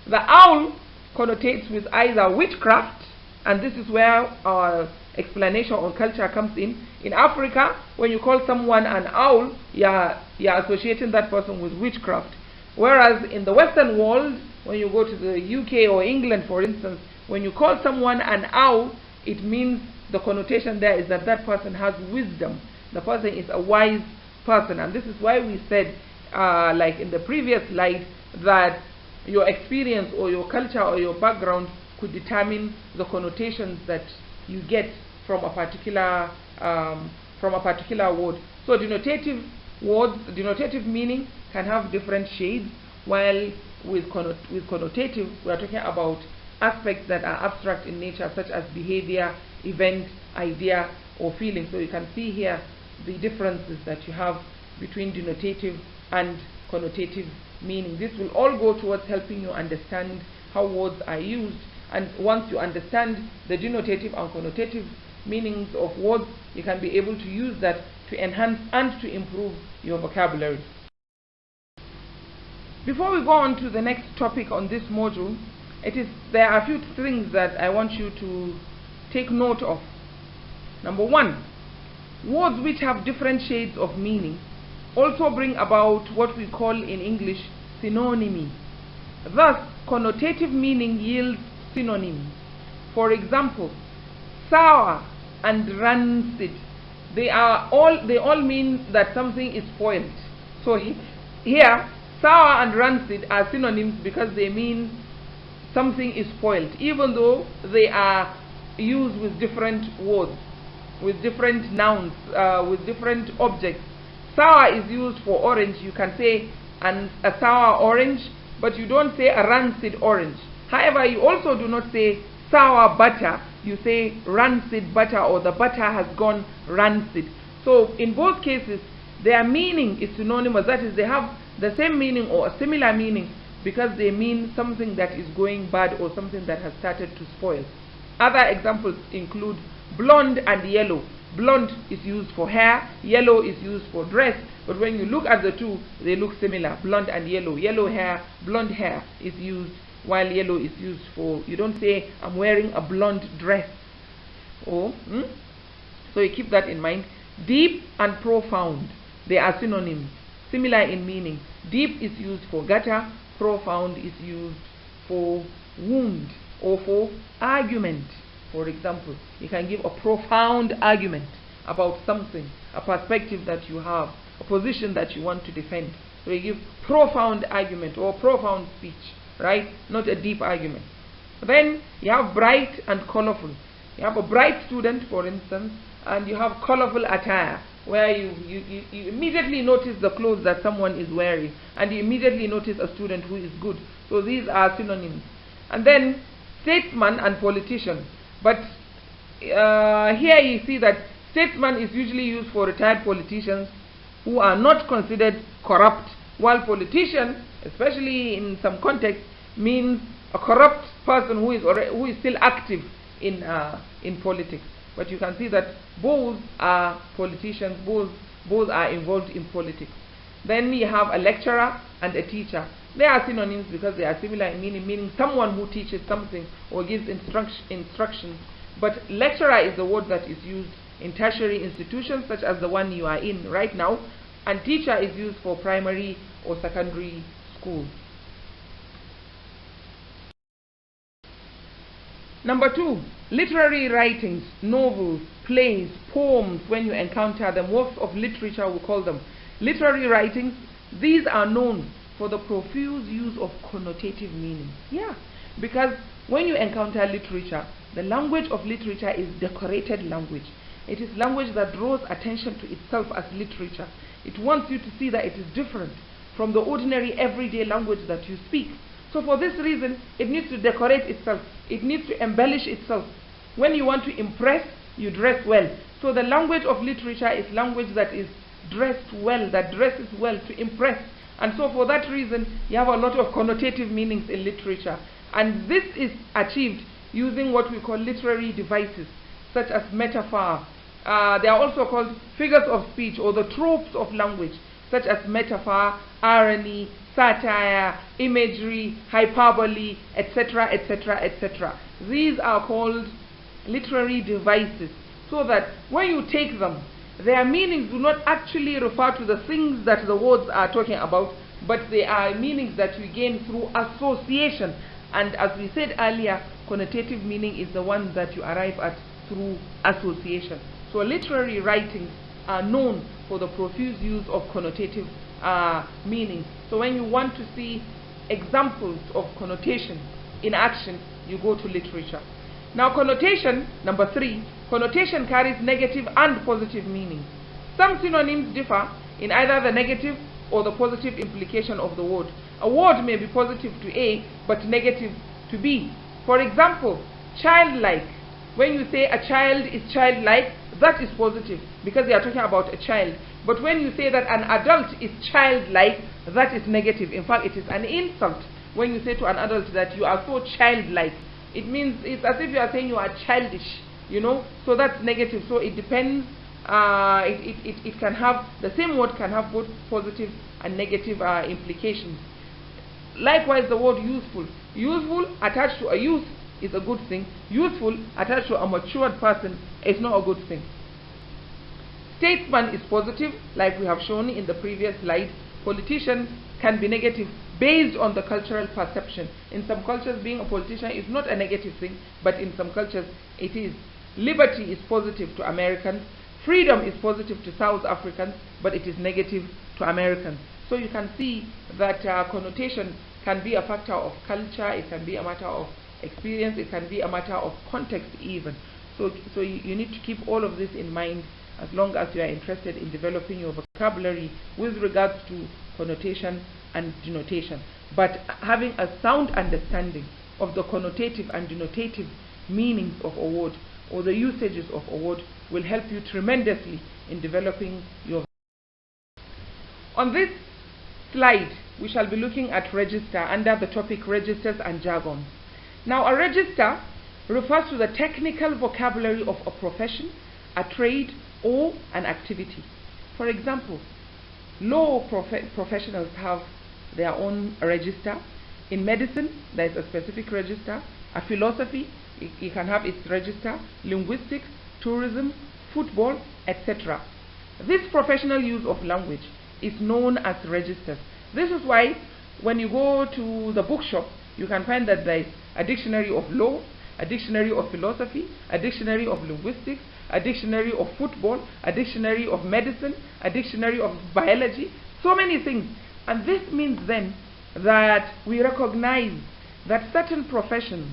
The owl connotates with either witchcraft, and this is where our explanation on culture comes in. In Africa, when you call someone an owl, you're associating that person with witchcraft. Whereas in the Western world, when you go to the UK or England, for instance, when you call someone an owl, it means the connotation there is that that person has wisdom. The person is a wise person. And this is why we said, like in the previous slide, that your experience or your culture or your background could determine the connotations that you get from a particular word. So denotative words, denotative meaning can have different shades, while with connotative we are talking about aspects that are abstract in nature, such as behavior, event, idea, or feeling. So you can see here the differences that you have between denotative and connotative meaning. This will all go towards helping you understand how words are used, and once you understand the denotative and connotative meanings of words, you can be able to use that to enhance and to improve your vocabulary. Before we go on to the next topic on this module, there are a few things that I want you to take note of. Number one, words which have different shades of meaning also bring about what we call in English synonymy. Thus, connotative meaning yields synonyms. For example, sour and rancid, they all mean that something is spoiled. So here, sour and rancid are synonyms because they mean something is spoiled, even though they are used with different words, with different nouns, with different objects. Sour is used for orange. You can say a sour orange, but you don't say a rancid orange. However, you also do not say sour butter. You say rancid butter, or the butter has gone rancid. So in both cases, their meaning is synonymous. That is, they have the same meaning or a similar meaning because they mean something that is going bad or something that has started to spoil. Other examples include blonde and yellow. Blonde is used for hair, yellow is used for dress, but when you look at the two, they look similar. Blonde and yellow. Yellow hair, blonde hair is used, while yellow is used for, you don't say I'm wearing a blonde dress. So you keep that in mind. Deep and profound, they are synonyms, similar in meaning. Deep is used for gutter, profound is used for wound or for argument. For example, you can give a profound argument about something, a perspective that you have, a position that you want to defend. So you give profound argument or profound speech, right? Not a deep argument. Then you have bright and colorful. You have a bright student, for instance, and you have colorful attire, where you immediately notice the clothes that someone is wearing, and you immediately notice a student who is good. So these are synonyms. And then statesman and politician. But here you see that statesman is usually used for retired politicians who are not considered corrupt, while politician, especially in some context, means a corrupt person who is still active in politics. But you can see that both are politicians, both are involved in politics. Then you have a lecturer and a teacher. They are synonyms because they are similar in meaning, meaning someone who teaches something or gives instructions. But lecturer is the word that is used in tertiary institutions such as the one you are in right now, and teacher is used for primary or secondary schools. Number two, literary writings, novels, plays, poems, when you encounter them, works of literature we call them. Literary writings, these are known for the profuse use of connotative meaning. Yeah, because when you encounter literature, the language of literature is decorated language. It is language that draws attention to itself as literature. It wants you to see that it is different from the ordinary everyday language that you speak. So for this reason, it needs to decorate itself. It needs to embellish itself. When you want to impress, you dress well. So the language of literature is language that is dressed well, that dresses well to impress. And so for that reason, you have a lot of connotative meanings in literature. And this is achieved using what we call literary devices, such as metaphor. They are also called figures of speech, or the tropes of language, such as metaphor, irony, satire, imagery, hyperbole, etc., etc., etc. These are called literary devices, so that when you take them, their meanings do not actually refer to the things that the words are talking about, but they are meanings that you gain through association. And as we said earlier, connotative meaning is the one that you arrive at through association. So literary writings are known for the profuse use of connotative meaning. So when you want to see examples of connotation in action, you go to literature. Now connotation, number 3, connotation carries negative and positive meanings. Some synonyms differ in either the negative or the positive implication of the word. A word may be positive to A but negative to B. For example, childlike. When you say a child is childlike, that is positive because they are talking about a child. But when you say that an adult is childlike, that is negative. In fact, it is an insult when you say to an adult that you are so childlike. It means it's as if you are saying you are childish, you know. So that's negative. So it depends. It can have, the same word can have both positive and negative implications. Likewise, the word useful. Useful attached to a youth is a good thing. Useful attached to a matured person is not a good thing. Statesman is positive, like we have shown in the previous slide. Politician can be negative based on the cultural perception. In some cultures, being a politician is not a negative thing, but in some cultures it is. Liberty is positive to Americans. Freedom is positive to South Africans, but it is negative to Americans. So you can see that connotation can be a factor of culture, it can be a matter of experience, it can be a matter of context even. So you need to keep all of this in mind as long as you are interested in developing your vocabulary with regards to connotation and denotation. But having a sound understanding of the connotative and denotative meanings of a word or the usages of a word will help you tremendously in developing your. On this slide, we shall be looking at register under the topic registers and jargon. Now, a register refers to the technical vocabulary of a profession, a trade, or an activity. For example, law professionals have their own register. In medicine, there is a specific register. A philosophy, it can have its register. Linguistics, tourism, football, etc. This professional use of language is known as registers. This is why when you go to the bookshop, you can find that there is a dictionary of law, a dictionary of philosophy, a dictionary of linguistics, a dictionary of football, a dictionary of medicine, a dictionary of biology, so many things. And this means then that we recognize that certain professions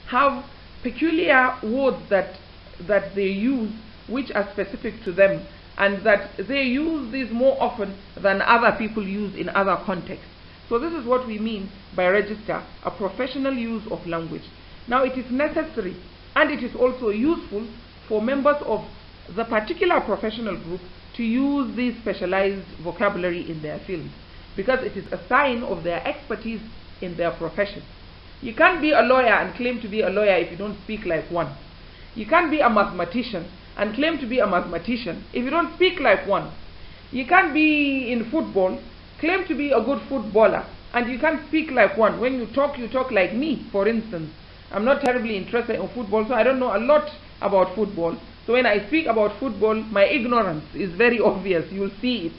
have peculiar words that they use which are specific to them, and that they use these more often than other people use in other contexts. So this is what we mean by register, a professional use of language. Now it is necessary and it is also useful for members of the particular professional group to use this specialized vocabulary in their field, because it is a sign of their expertise in their profession. You can't be a lawyer and claim to be a lawyer if you don't speak like one. You can't be a mathematician and claim to be a mathematician if you don't speak like one. You can't be in football, claim to be a good footballer, and you can't speak like one. When you talk like me, for instance. I'm not terribly interested in football, so I don't know a lot about football. So when I speak about football, my ignorance is very obvious. You'll see it.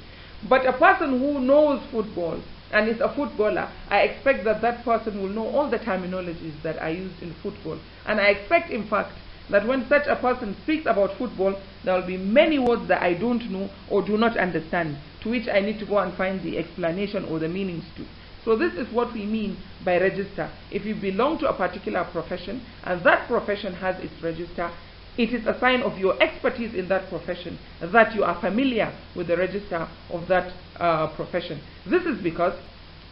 But a person who knows football and is a footballer, I expect that that person will know all the terminologies that are used in football. And I expect, in fact, that when such a person speaks about football, there will be many words that I don't know or do not understand, to which I need to go and find the explanation or the meanings to. So this is what we mean by register. If you belong to a particular profession and that profession has its register, it is a sign of your expertise in that profession, that you are familiar with the register of that profession. This is because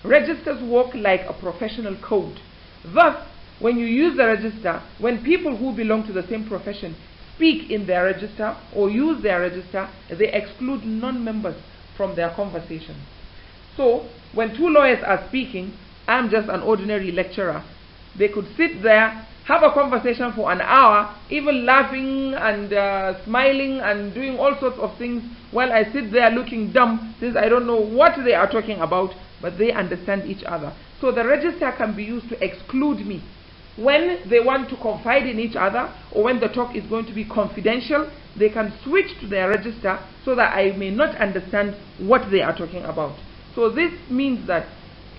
registers work like a professional code. Thus, when you use the register, when people who belong to the same profession speak in their register or use their register, they exclude non-members from their conversation. So, when two lawyers are speaking, I'm just an ordinary lecturer. They could sit there, have a conversation for an hour, even laughing and smiling and doing all sorts of things, while I sit there looking dumb since I don't know what they are talking about, but they understand each other. So the register can be used to exclude me. When they want to confide in each other, or when the talk is going to be confidential, they can switch to their register so that I may not understand what they are talking about. So this means that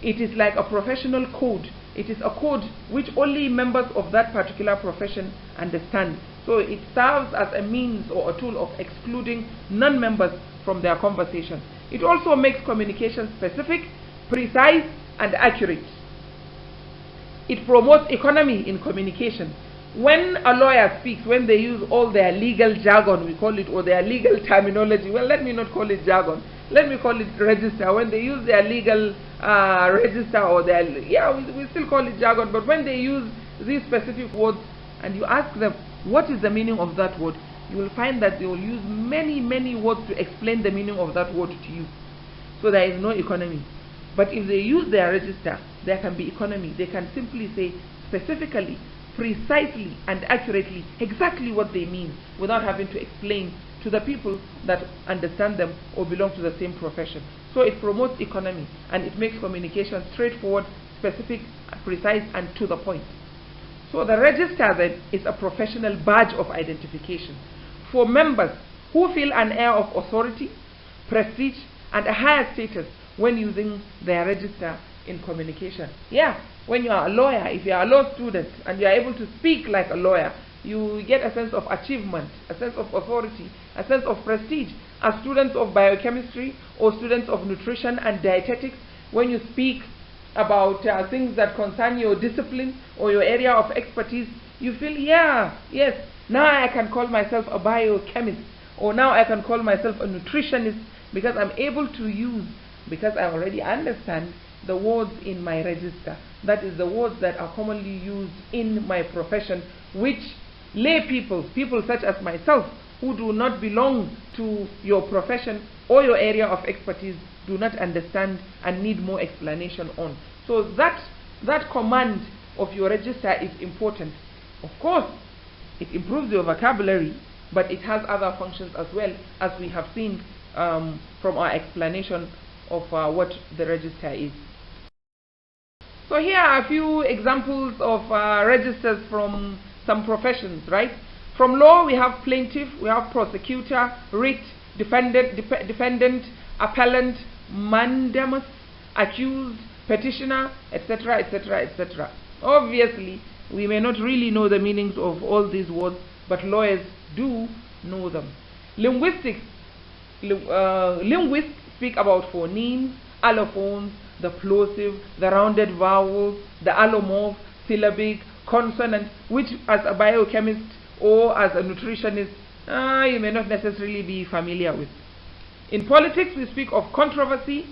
it is like a professional code. It is a code which only members of that particular profession understand. So it serves as a means or a tool of excluding non-members from their conversation. It also makes communication specific, precise, and accurate. It promotes economy in communication. When a lawyer speaks, when they use all their legal jargon, we call it, or their legal terminology, well, let me not call it jargon, let me call it register. When they use their legal register, or their, we still call it jargon, but when they use these specific words and you ask them, what is the meaning of that word? You will find that they will use many, many words to explain the meaning of that word to you. So there is no economy. But if they use their register, there can be economy. They can simply say specifically, precisely and accurately exactly what they mean without having to explain to the people that understand them or belong to the same profession. So it promotes economy and it makes communication straightforward, specific, precise and to the point. So the register then is a professional badge of identification for members who feel an air of authority, prestige and a higher status when using their register in communication. Yeah, when you are a lawyer, if you are a law student and you are able to speak like a lawyer, you get a sense of achievement, a sense of authority, a sense of prestige. As students of biochemistry or students of nutrition and dietetics, when you speak about things that concern your discipline or your area of expertise, you feel, yes, now I can call myself a biochemist, or now I can call myself a nutritionist, because I'm able to use, because I already understand the words in my register. That is the words that are commonly used in my profession, which lay people such as myself, who do not belong to your profession or your area of expertise, do not understand and need more explanation on. So that command of your register is important. Of course, it improves your vocabulary, but it has other functions as well, as we have seen from our explanation of what the register is. So here are a few examples of registers from some professions, right? From law, we have plaintiff, we have prosecutor, writ, defendant, appellant, mandamus, accused, petitioner, etc., etc., etc. Obviously, we may not really know the meanings of all these words, but lawyers do know them. Linguists speak about phonemes, allophones, the plosive, the rounded vowels, the allomorph, syllabic, consonant, which as a biochemist or as a nutritionist, you may not necessarily be familiar with. In politics, we speak of controversy,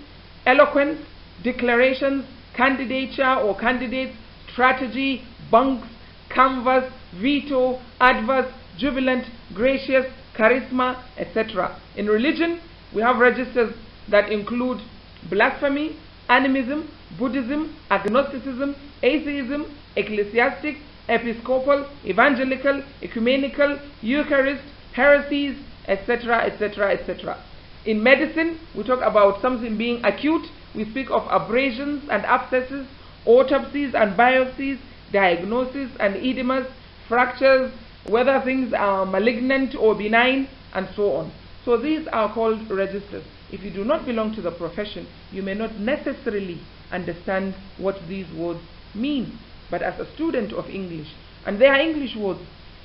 eloquence, declarations, candidature or candidates, strategy, bunks, canvas, veto, adverse, jubilant, gracious, charisma, etc. In religion, we have registers that include blasphemy, animism, Buddhism, agnosticism, atheism, ecclesiastic, episcopal, evangelical, ecumenical, Eucharist, heresies, etc., etc., etc. In medicine, we talk about something being acute. We speak of abrasions and abscesses, autopsies and biopsies, diagnosis and edemas, fractures, whether things are malignant or benign, and so on. So these are called registers. If you do not belong to the profession, you may not necessarily understand what these words mean. But as a student of English, and they are English words,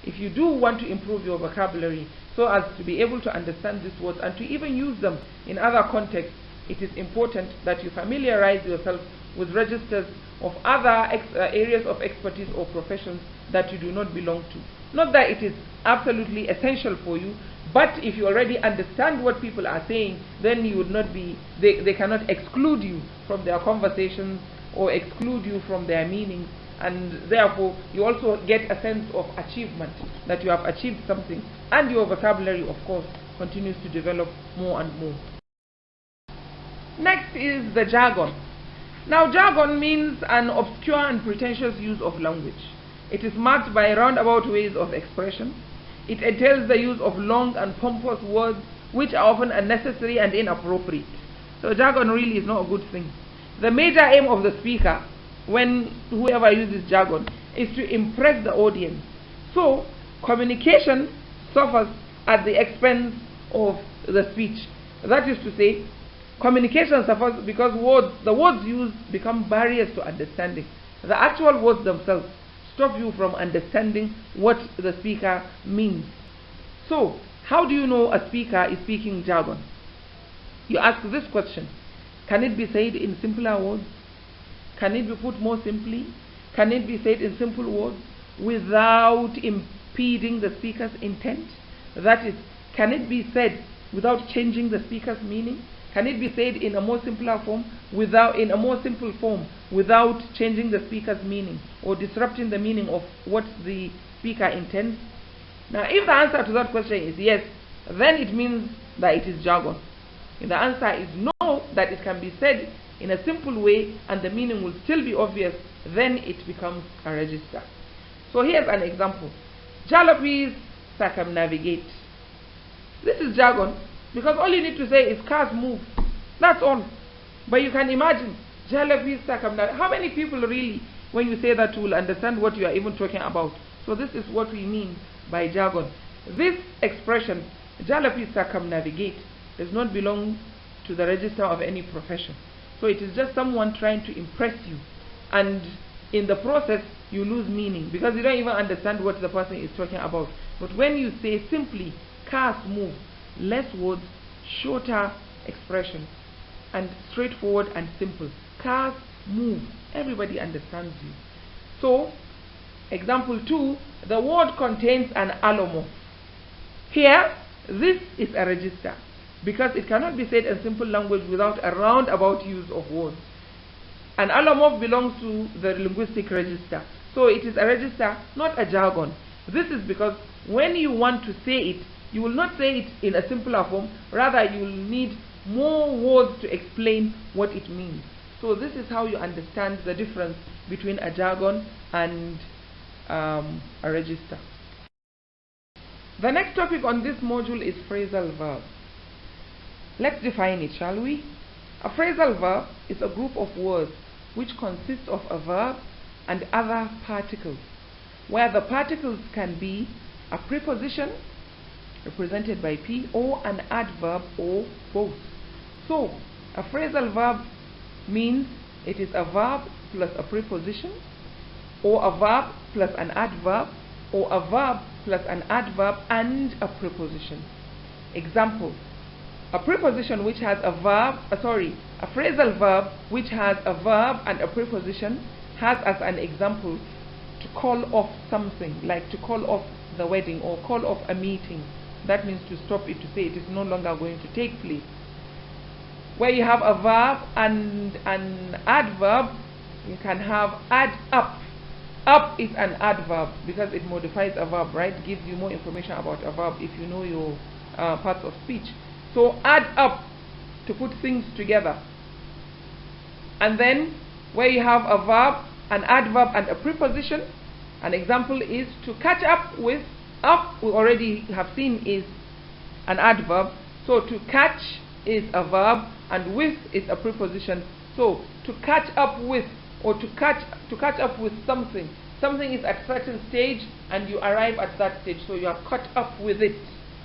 if you do want to improve your vocabulary so as to be able to understand these words and to even use them in other contexts, it is important that you familiarize yourself with registers of other areas of expertise or professions that you do not belong to. Not that it is absolutely essential for you, but if you already understand what people are saying, then you would not be, they cannot exclude you from their conversations or exclude you from their meanings, and therefore you also get a sense of achievement, that you have achieved something, and your vocabulary, of course, continues to develop more and more. Next is the jargon. Now, jargon means an obscure and pretentious use of language. It is marked by roundabout ways of expression. It entails the use of long and pompous words which are often unnecessary and inappropriate. So jargon really is not a good thing. The major aim of the speaker, when whoever uses jargon, is to impress the audience. So communication suffers at the expense of the speech. That is to say, communication suffers because the words used become barriers to understanding. The actual words themselves stop you from understanding what the speaker means. So, how do you know a speaker is speaking jargon? You ask this question: can it be said in simpler words? Can it be put more simply? Can it be said in simple words without impeding the speaker's intent? That is, can it be said without changing the speaker's meaning? Can it be said in a more simpler form in a more simple form without changing the speaker's meaning or disrupting the meaning of what the speaker intends? Now, if the answer to that question is yes, then it means that it is jargon. If the answer is no, that it can be said in a simple way and the meaning will still be obvious, then it becomes a register. So here's an example. Jalopies circumnavigate. This is jargon because all you need to say is cars move. That's all. But you can imagine jalopies circumnavigate. How many people really, when you say that, will understand what you are even talking about? So this is what we mean by jargon. This expression, jalopies circumnavigate, does not belong to the register of any profession. So it is just someone trying to impress you, and in the process you lose meaning because you don't even understand what the person is talking about. But when you say simply cars move, less words, shorter expression, and straightforward and simple. Cars move, everybody understands you. So example 2, the word contains an allomorph. Here this is a register because it cannot be said in simple language without a roundabout use of words. An allomorph belongs to the linguistic register. So it is a register, not a jargon. This is because when you want to say it, you will not say it in a simpler form. Rather, you will need more words to explain what it means. So this is how you understand the difference between a jargon and a register. The next topic on this module is phrasal verbs. Let's define it, shall we? A phrasal verb is a group of words which consists of a verb and other particles, where the particles can be a preposition represented by P or an adverb or both. So a phrasal verb means it is a verb plus a preposition, or a verb plus an adverb, or a verb plus an adverb and a preposition. Example: a preposition which has a phrasal verb which has a verb and a preposition has as an example to call off something, like to call off the wedding or call off a meeting. That means to stop it, to say it is no longer going to take place. Where you have a verb and an adverb, you can have add up. Up is an adverb because it modifies a verb, right? Gives you more information about a verb if you know your parts of speech. So add up, to put things together. And then where you have a verb, an adverb and a preposition, an example is to catch up with. Up, we already have seen, is an adverb. So to catch is a verb and with is a preposition. So to catch up with, or to catch up with something. Something is at a certain stage and you arrive at that stage, so you have caught up with it,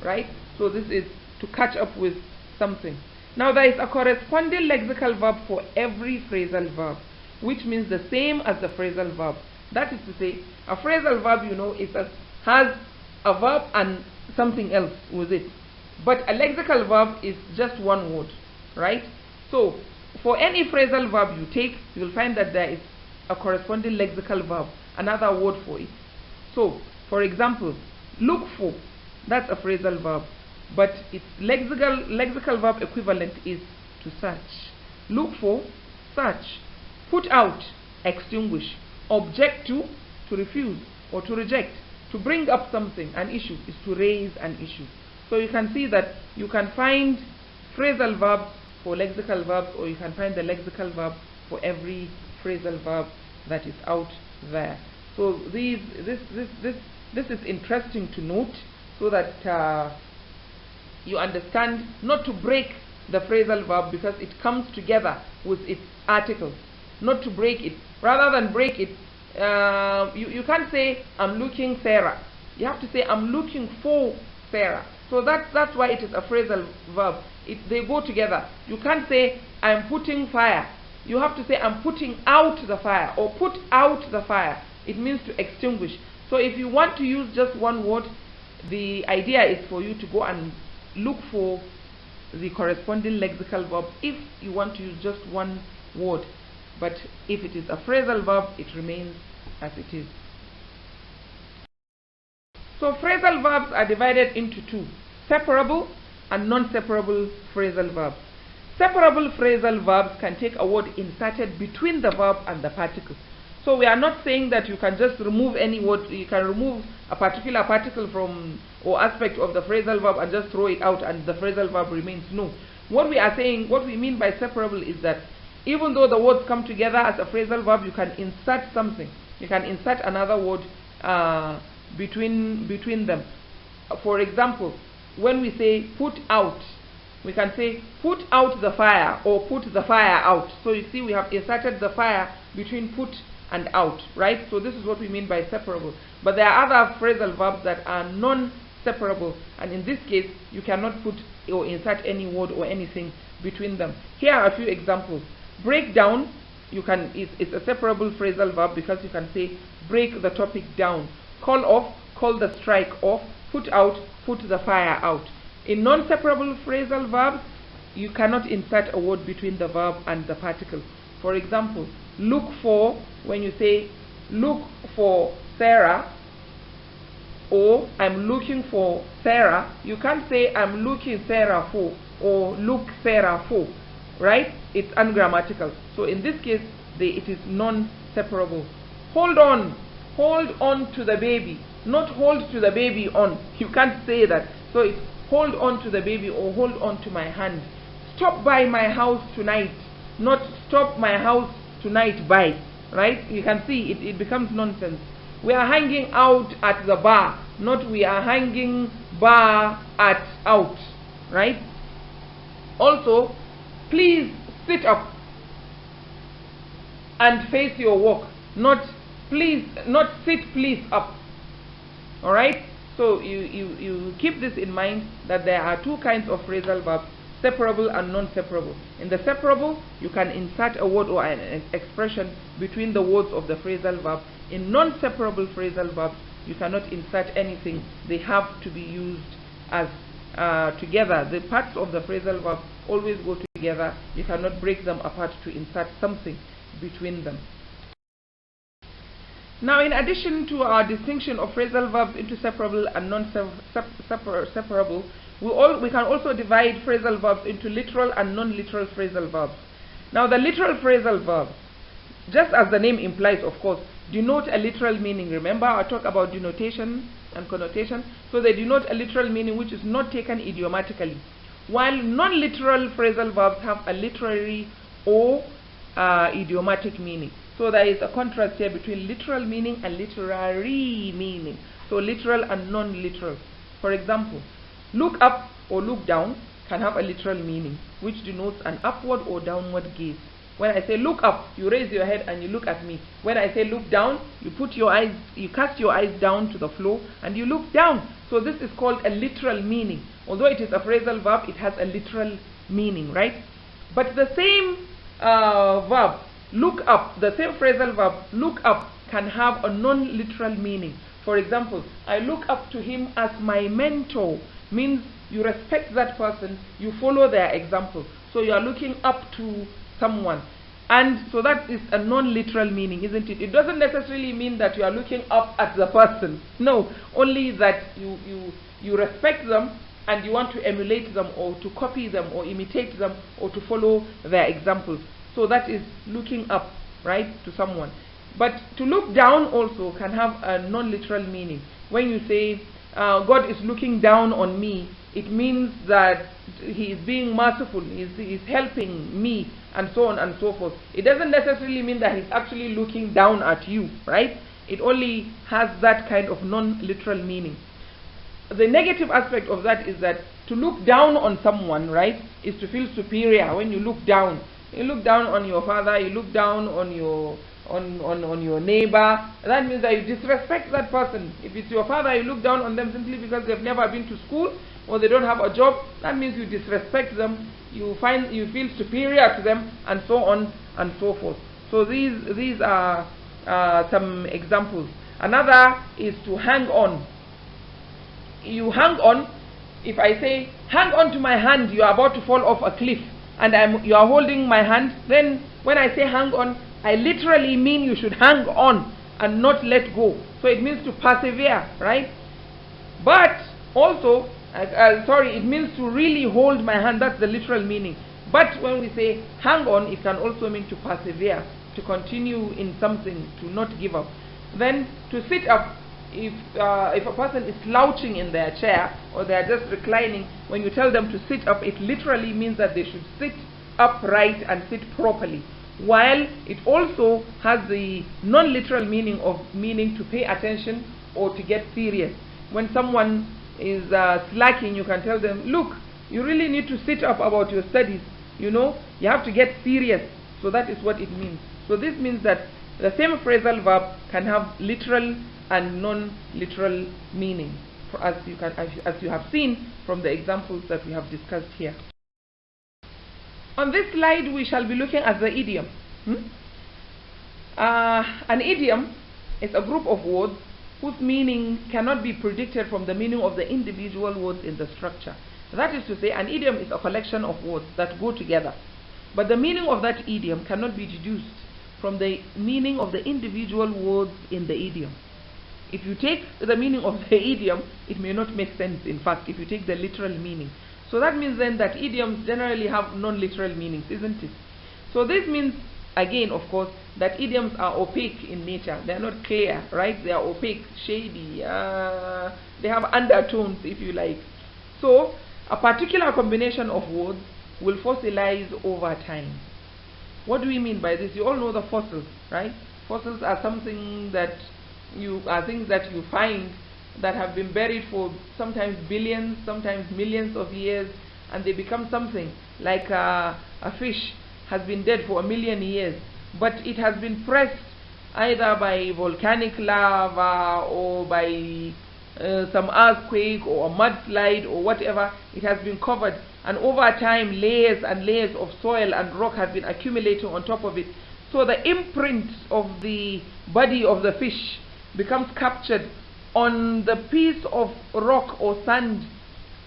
right? So this is to catch up with something. Now there is a corresponding lexical verb for every phrasal verb, which means the same as the phrasal verb. That is to say, a phrasal verb, you know, has a verb and something else with it. But a lexical verb is just one word, right? So for any phrasal verb you take, you will find that there is a corresponding lexical verb, another word for it. So for example, look for, that's a phrasal verb, but its lexical verb equivalent is to search. Look for, search. Put out, extinguish. Object to refuse or to reject. To bring up something, an issue, is to raise an issue. So you can see that you can find phrasal verbs for lexical verbs, or you can find the lexical verb for every phrasal verb that is out there. So this is interesting to note, so that you understand not to break the phrasal verb because it comes together with its articles. Not to break it. Rather than break it, you can't say I'm looking Sarah. You have to say I'm looking for Sarah. So that's why it is a phrasal verb. They go together. You can't say I'm putting fire. You have to say I'm putting out the fire, or put out the fire. It means to extinguish. So if you want to use just one word, the idea is for you to go and look for the corresponding lexical verb if you want to use just one word. But if it is a phrasal verb, it remains as it is. So phrasal verbs are divided into two: separable and non-separable phrasal verbs. Separable phrasal verbs can take a word inserted between the verb and the particle. So we are not saying that you can just remove any word, you can remove a particular particle from or aspect of the phrasal verb and just throw it out and the phrasal verb remains. No. What we are saying, what we mean by separable is that even though the words come together as a phrasal verb, you can insert something. You can insert another word between them. For example, when we say put out, we can say put out the fire or put the fire out. So you see we have inserted the fire between put and out, right? So this is what we mean by separable. But there are other phrasal verbs that are non-separable, and in this case you cannot put or insert any word or anything between them. Here are a few examples. Break down, it's a separable phrasal verb because you can say break the topic down. Call off, call the strike off. Put out, put the fire out. In non-separable phrasal verbs, you cannot insert a word between the verb and the particle. For example, look for, when you say look for Sarah or I'm looking for Sarah, you can't say I'm looking Sarah for or look Sarah for, right? It's ungrammatical. So in this case, it is non-separable. Hold on to the baby, not hold to the baby on. You can't say that. So it's hold on to the baby or hold on to my hand. Stop by my house tonight, not stop my house tonight by, right? You can see it becomes nonsense. We are hanging out at the bar, not we are hanging bar at out, right? Also, please sit up and face your walk, not sit please up. All right? So you keep this in mind, that there are two kinds of phrasal verbs, separable and non-separable. In the separable, you can insert a word or an expression between the words of the phrasal verb. In non-separable phrasal verbs, you cannot insert anything. They have to be used as together. The parts of the phrasal verb always go together. You cannot break them apart to insert something between them. Now, in addition to our distinction of phrasal verbs into separable and non-separable, we can also divide phrasal verbs into literal and non-literal phrasal verbs. Now, the literal phrasal verbs, just as the name implies, of course, denote a literal meaning. Remember, I talked about denotation and connotation. So they denote a literal meaning which is not taken idiomatically, while non-literal phrasal verbs have a literary or idiomatic meaning. So there is a contrast here between literal meaning and literary meaning. So literal and non-literal. For example, look up or look down can have a literal meaning, which denotes an upward or downward gaze. When I say look up, you raise your head and you look at me. When I say look down, you cast your eyes down to the floor and you look down. So this is called a literal meaning. Although it is a phrasal verb, it has a literal meaning, right? But the same verb, look up, the same phrasal verb, look up, can have a non-literal meaning. For example, I look up to him as my mentor, means you respect that person, you follow their example. So you are looking up to someone. And so that is a non-literal meaning, isn't it? It doesn't necessarily mean that you are looking up at the person. No, only that you respect them and you want to emulate them or to copy them or imitate them or to follow their examples. So that is looking up, right, to someone. But to look down also can have a non-literal meaning. When you say, God is looking down on me, it means that he is being merciful, he is helping me, and so on and so forth. It doesn't necessarily mean that he's actually looking down at you, right? It only has that kind of non-literal meaning. The negative aspect of that is that to look down on someone, right, is to feel superior. When you look down on your father, you look down on your neighbor, that means that you disrespect that person. If it's your father, you look down on them simply because they've never been to school or they don't have a job. That means you disrespect them, you feel superior to them, and so on and so forth. So these are some examples. Another is to hang on. You hang on. If I say hang on to my hand, you are about to fall off a cliff. and you are holding my hand, then when I say hang on, I literally mean you should hang on and not let go. So it means to persevere, right? But also, it means to really hold my hand. That's the literal meaning. But when we say hang on, it can also mean to persevere, to continue in something, to not give up. Then to sit up, if a person is slouching in their chair or they are just reclining, when you tell them to sit up, it literally means that they should sit upright and sit properly. While it also has the non-literal meaning of to pay attention or to get serious. When someone is slacking, you can tell them, look, you really need to sit up about your studies. You know, you have to get serious. So that is what it means. So this means that the same phrasal verb can have literal and non-literal meaning, as you have seen from the examples that we have discussed here. On this slide, we shall be looking at the idiom. An idiom is a group of words whose meaning cannot be predicted from the meaning of the individual words in the structure. That is to say, an idiom is a collection of words that go together, but the meaning of that idiom cannot be deduced from the meaning of the individual words in the idiom. If you take the meaning of the idiom, it may not make sense, in fact, if you take the literal meaning. So that means then that idioms generally have non-literal meanings, isn't it? So this means, again, of course, that idioms are opaque in nature. They are not clear, right? They are opaque, shady. They have undertones, if you like. So a particular combination of words will fossilize over time. What do we mean by this? You all know the fossils, right? Fossils are something that things that you find that have been buried for sometimes billions, sometimes millions of years, and they become something like a fish has been dead for 1,000,000 years, but it has been pressed either by volcanic lava or by some earthquake or a mudslide or whatever. It has been covered, and over time layers and layers of soil and rock have been accumulating on top of it. So the imprint of the body of the fish becomes captured on the piece of rock or sand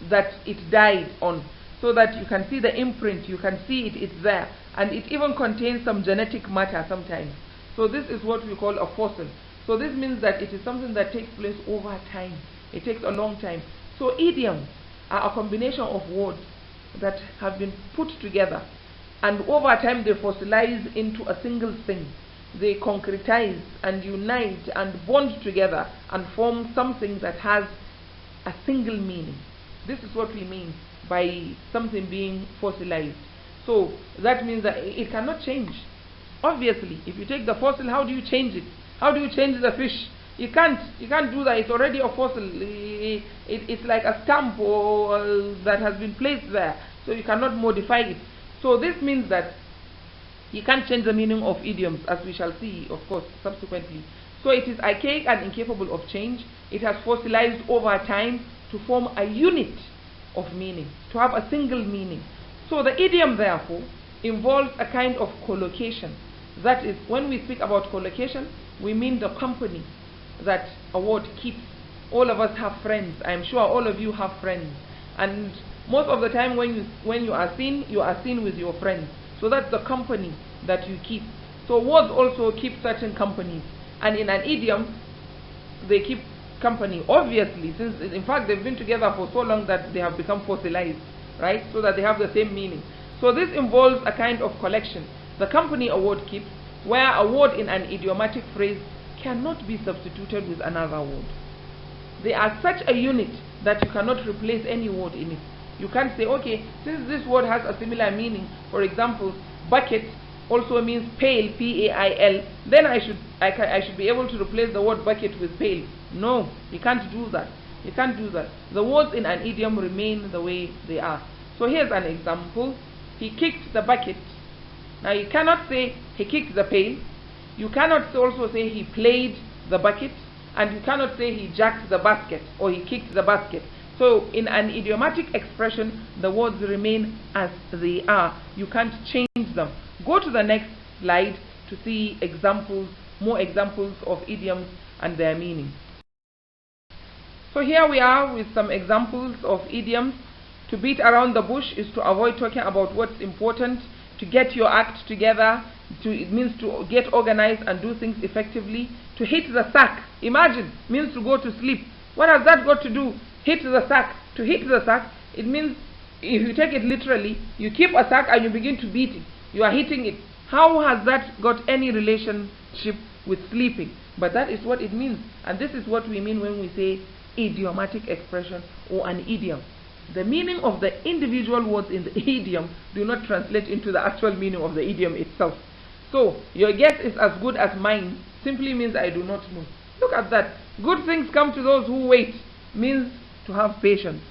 that it died on, so that you can see the imprint, you can see it's there, and it even contains some genetic matter sometimes. So this is what we call a fossil. So this means that it is something that takes place over time. It takes a long time. So idioms are a combination of words that have been put together, and over time they fossilize into a single thing. They concretize and unite and bond together and form something that has a single meaning. This is what we mean by something being fossilized. So that means that it cannot change. Obviously, if you take the fossil, how do you change it? How do you change the fish? You can't do that. It's already a fossil. It's like a stamp that has been placed there. So you cannot modify it. So this means that you can't change the meaning of idioms, as we shall see, of course, subsequently. So it is archaic and incapable of change. It has fossilized over time to form a unit of meaning, to have a single meaning. So the idiom, therefore, involves a kind of collocation. That is, when we speak about collocation, we mean the company that a word keeps. All of us have friends. I am sure all of you have friends. And most of the time when you are seen with your friends. So that's the company that you keep. So words also keep certain companies. And in an idiom, they keep company, obviously, since in fact they've been together for so long that they have become fossilized, right? So that they have the same meaning. So this involves a kind of collection. The company a word keeps, where a word in an idiomatic phrase cannot be substituted with another word. They are such a unit that you cannot replace any word in it. You can't say, okay, since this word has a similar meaning, for example, bucket also means pail, P-A-I-L, then I should be able to replace the word bucket with pail. No, you can't do that. You can't do that. The words in an idiom remain the way they are. So here's an example. He kicked the bucket. Now you cannot say he kicked the pail. You cannot also say he played the bucket. And you cannot say he jacked the basket or he kicked the basket. So in an idiomatic expression, the words remain as they are. You can't change them. Go to the next slide to see examples, more examples of idioms and their meaning. So here we are with some examples of idioms. To beat around the bush is to avoid talking about what's important, to get your act together. It means to get organized and do things effectively. To hit the sack, imagine, means to go to sleep. What has that got to do? Hit the sack. To hit the sack, it means, if you take it literally, you keep a sack and you begin to beat it. You are hitting it. How has that got any relationship with sleeping? But that is what it means. And this is what we mean when we say idiomatic expression or an idiom. The meaning of the individual words in the idiom do not translate into the actual meaning of the idiom itself. So, your guess is as good as mine simply means I do not know. Look at that. Good things come to those who wait means to have patience.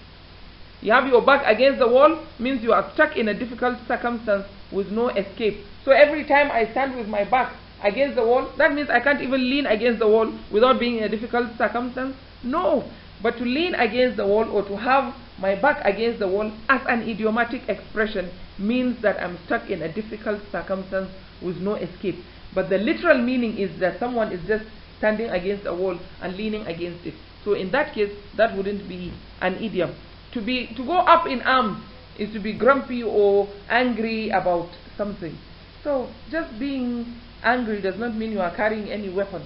You have your back against the wall means you are stuck in a difficult circumstance with no escape. So every time I stand with my back against the wall, that means I can't even lean against the wall without being in a difficult circumstance? No. But to lean against the wall or to have my back against the wall as an idiomatic expression means that I'm stuck in a difficult circumstance with no escape. But the literal meaning is that someone is just standing against a wall and leaning against it. So in that case, that wouldn't be an idiom. To go up in arms is to be grumpy or angry about something. So just being angry does not mean you are carrying any weapon,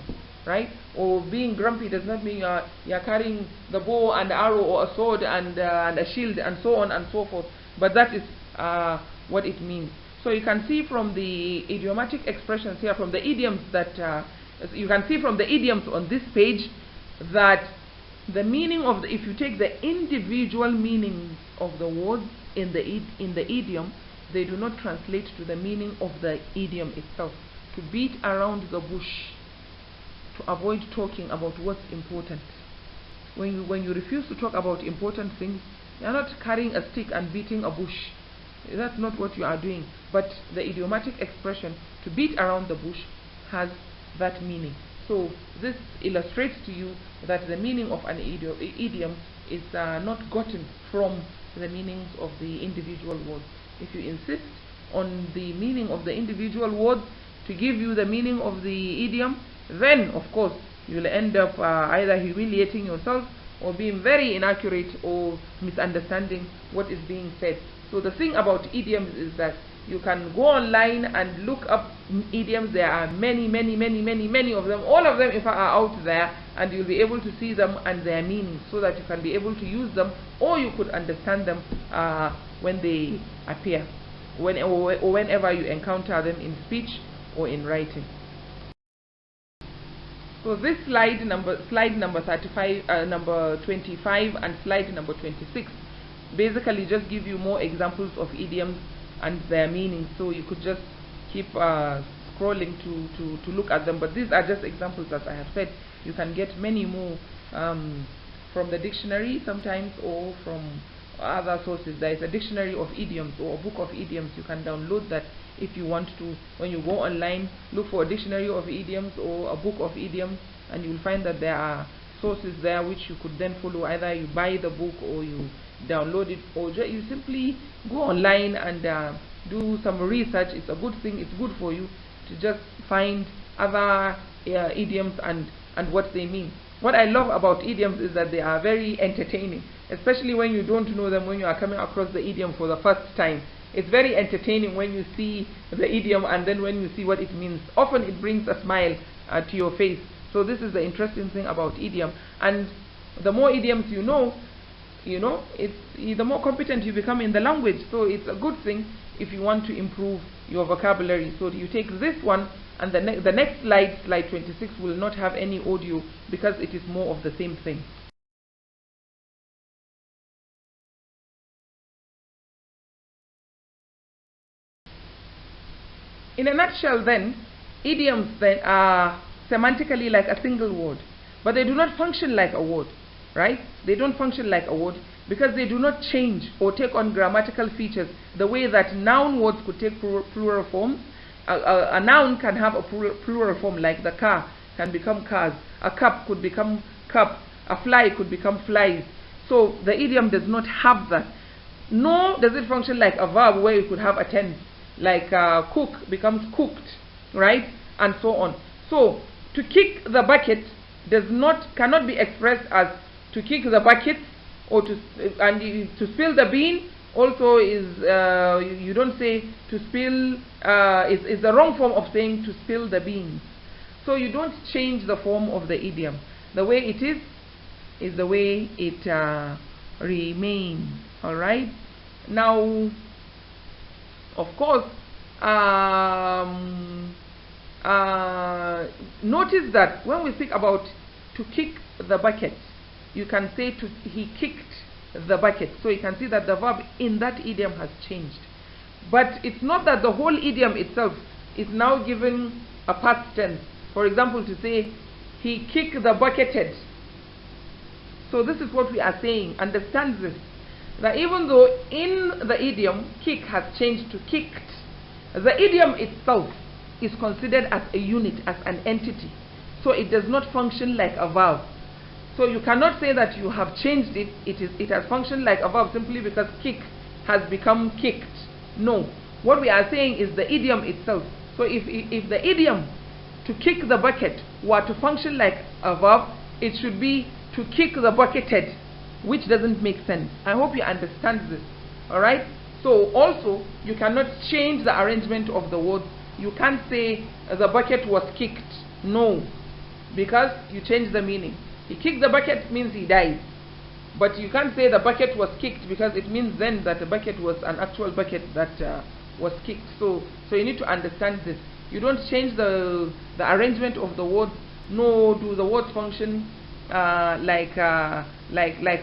right? Or being grumpy does not mean you are carrying the bow and arrow or a sword and a shield and so on and so forth. But that is what it means. So you can see from the idiomatic expressions here, from the idioms that you can see from the idioms on this page that the meaning of if you take the individual meanings of the words in the idiom, they do not translate to the meaning of the idiom itself. To beat around the bush, to avoid talking about what's important. When you refuse to talk about important things, you are not carrying a stick and beating a bush. That's not what you are doing. But the idiomatic expression, to beat around the bush, has that meaning. So this illustrates to you that the meaning of an idiom is not gotten from the meanings of the individual words. If you insist on the meaning of the individual words to give you the meaning of the idiom, then of course you will end up either humiliating yourself or being very inaccurate or misunderstanding what is being said. So the thing about idioms is that you can go online and look up idioms. There are many of them. All of them, in fact, are out there, and you'll be able to see them and their meanings so that you can be able to use them, or you could understand them when they appear, or whenever you encounter them in speech or in writing. So this slide number 35, number 25, and slide number 26 basically just give you more examples of idioms and their meanings, so you could just keep scrolling to look at them. But these are just examples, as I have said. You can get many more from the dictionary sometimes, or from other sources. There is a dictionary of idioms or a book of idioms. You can download that if you want to. When you go online, look for a dictionary of idioms or a book of idioms, and you will find that there are sources there which you could then follow. Either you buy the book or you download it, or you simply go online and do some research. It's a good thing. It's good for you to just find other idioms and what they mean. What I love about idioms is that they are very entertaining, especially when you don't know them, when you are coming across the idiom for the first time. It's very entertaining when you see the idiom and then when you see what it means. Often it brings a smile to your face. So this is the interesting thing about idiom. And the more idioms you know, the more competent you become in the language. So it's a good thing if you want to improve your vocabulary. So you take this one, and the next slide, slide 26, will not have any audio because it is more of the same thing. In a nutshell then, idioms then are semantically like a single word, but they do not function like a word, right? They don't function like a word because they do not change or take on grammatical features the way that noun words could take plural forms. A noun can have a plural form, like the car can become cars, a cup could become cups, a fly could become flies. So the idiom does not have that. Nor does it function like a verb where you could have a tense, like cook becomes cooked, right? And so on. So to kick the bucket cannot be expressed as to kick the bucket or to spill the bean also is, you don't say to spill, is the wrong form of saying to spill the beans. So you don't change the form of the idiom. The way it is the way it remains. Alright? Now, of course, notice that when we speak about to kick the bucket, you can say he kicked the bucket. So you can see that the verb in that idiom has changed. But it's not that the whole idiom itself is now given a past tense. For example, to say he kicked the bucketed. So this is what we are saying. Understand this. That even though in the idiom kick has changed to kicked, the idiom itself is considered as a unit, as an entity. So it does not function like a verb. So you cannot say that you have changed it. It has functioned like a verb simply because kick has become kicked. No. What we are saying is the idiom itself. So if the idiom to kick the bucket were to function like a verb, it should be to kick the bucketed, which doesn't make sense. I hope you understand this. Alright? So also, you cannot change the arrangement of the words. You can't say the bucket was kicked. No. Because you change the meaning. He kicked the bucket means he died. But you can't say the bucket was kicked because it means then that the bucket was an actual bucket that was kicked. So you need to understand this. You don't change the arrangement of the words, nor do the words function like a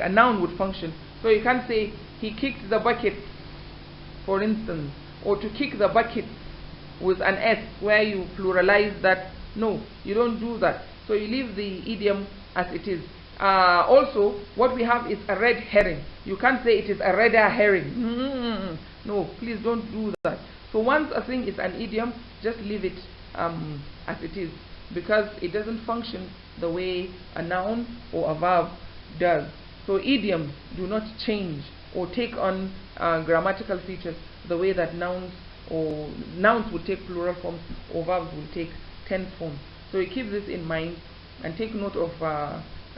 noun would function. So you can't say he kicked the bucket, for instance, or to kick the bucket with an S where you pluralize that. No, you don't do that. So you leave the idiom as it is. Also, what we have is a red herring. You can't say it is a redder herring. No, please don't do that. So once a thing is an idiom, just leave it as it is, because it doesn't function the way a noun or a verb does. So idioms do not change or take on grammatical features the way that nouns will take plural forms or verbs will take tense forms. So you keep this in mind and take note of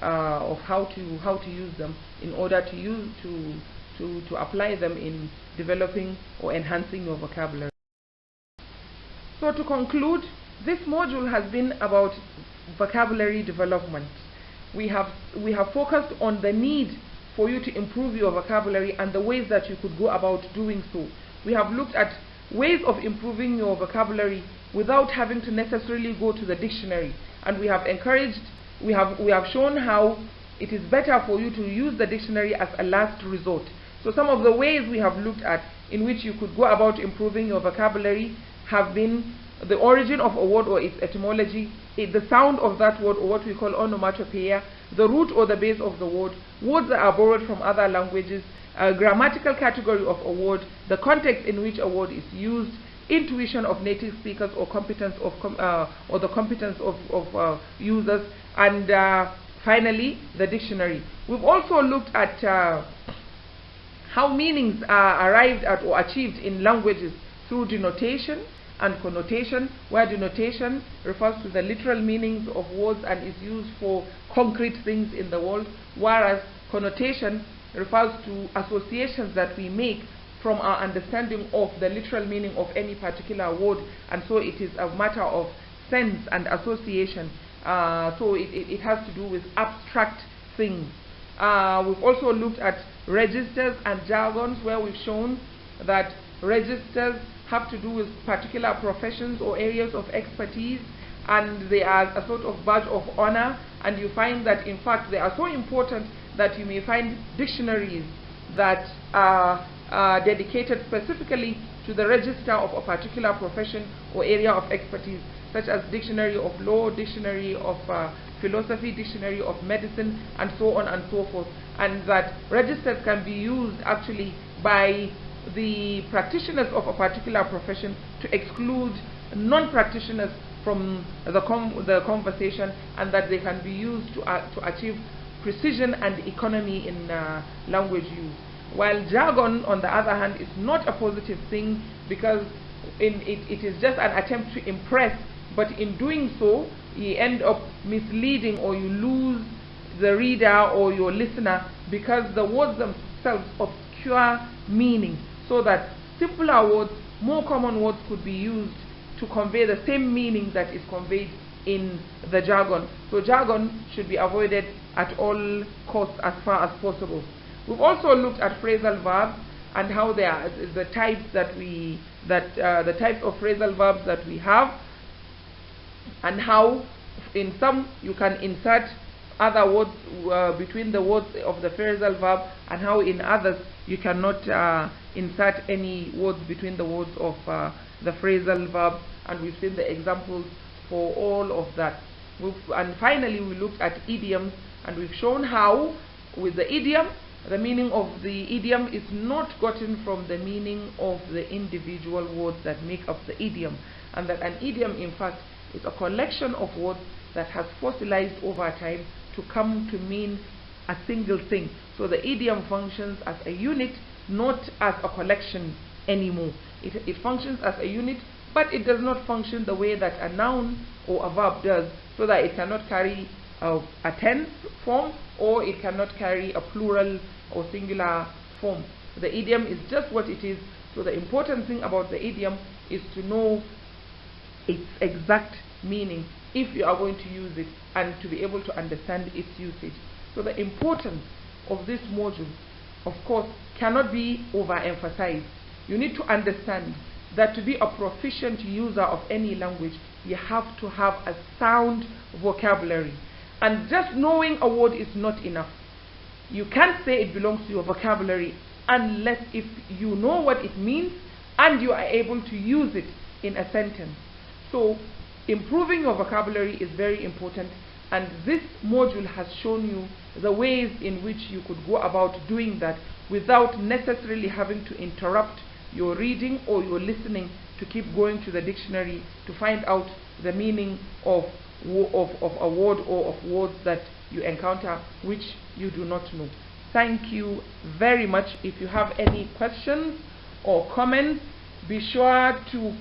how to use them in order to apply them in developing or enhancing your vocabulary. So to conclude, this module has been about vocabulary development. We have focused on the need for you to improve your vocabulary and the ways that you could go about doing so. We have looked at ways of improving your vocabulary without having to necessarily go to the dictionary, and we have shown how it is better for you to use the dictionary as a last resort. So some of the ways we have looked at in which you could go about improving your vocabulary have been the origin of a word or its etymology, the sound of that word or what we call onomatopoeia, the root or the base of the word, words that are borrowed from other languages, a grammatical category of a word, the context in which a word is used, intuition of native speakers or competence of the competence of users, and finally the dictionary. We've also looked at how meanings are arrived at or achieved in languages through denotation and connotation, where denotation refers to the literal meanings of words and is used for concrete things in the world, whereas connotation refers to associations that we make from our understanding of the literal meaning of any particular word, and so it is a matter of sense and association. So it has to do with abstract things. We've also looked at registers and jargons, where we've shown that registers have to do with particular professions or areas of expertise, and they are a sort of badge of honor, and you find that in fact they are so important that you may find dictionaries that are dedicated specifically to the register of a particular profession or area of expertise, such as dictionary of law, dictionary of philosophy, dictionary of medicine, and so on and so forth, and that registers can be used actually by the practitioners of a particular profession to exclude non-practitioners from the conversation, and that they can be used to achieve precision and economy in language use. While jargon, on the other hand, is not a positive thing, because it is just an attempt to impress, but in doing so you end up misleading, or you lose the reader or your listener, because the words themselves obscure meaning, so that simpler words, more common words could be used to convey the same meaning that is conveyed in the jargon. So jargon should be avoided at all costs as far as possible. We've also looked at phrasal verbs and how they are the types the types of phrasal verbs that we have, and how in some you can insert other words between the words of the phrasal verb, and how in others you cannot insert any words between the words of the phrasal verb, and we've seen the examples for all of that. And finally we looked at idioms, and we've shown how with the idiom, the meaning of the idiom is not gotten from the meaning of the individual words that make up the idiom, and that an idiom in fact is a collection of words that has fossilized over time to come to mean a single thing. So the idiom functions as a unit, not as a collection anymore. It functions as a unit, but it does not function the way that a noun or a verb does, so that it cannot carry a tense form, or it cannot carry a plural or singular form. The idiom is just what it is. So the important thing about the idiom is to know its exact meaning if you are going to use it, and to be able to understand its usage. So the importance of this module, of course, cannot be overemphasized. You need to understand that to be a proficient user of any language, you have to have a sound vocabulary. And just knowing a word is not enough. You can't say it belongs to your vocabulary unless if you know what it means and you are able to use it in a sentence. So improving your vocabulary is very important, and this module has shown you the ways in which you could go about doing that without necessarily having to interrupt your reading or your listening to keep going to the dictionary to find out the meaning of a word or of words that you encounter which you do not know. Thank you very much. If you have any questions or comments, be sure to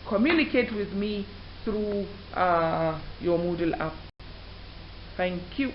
communicate with me through your Moodle app. Thank you.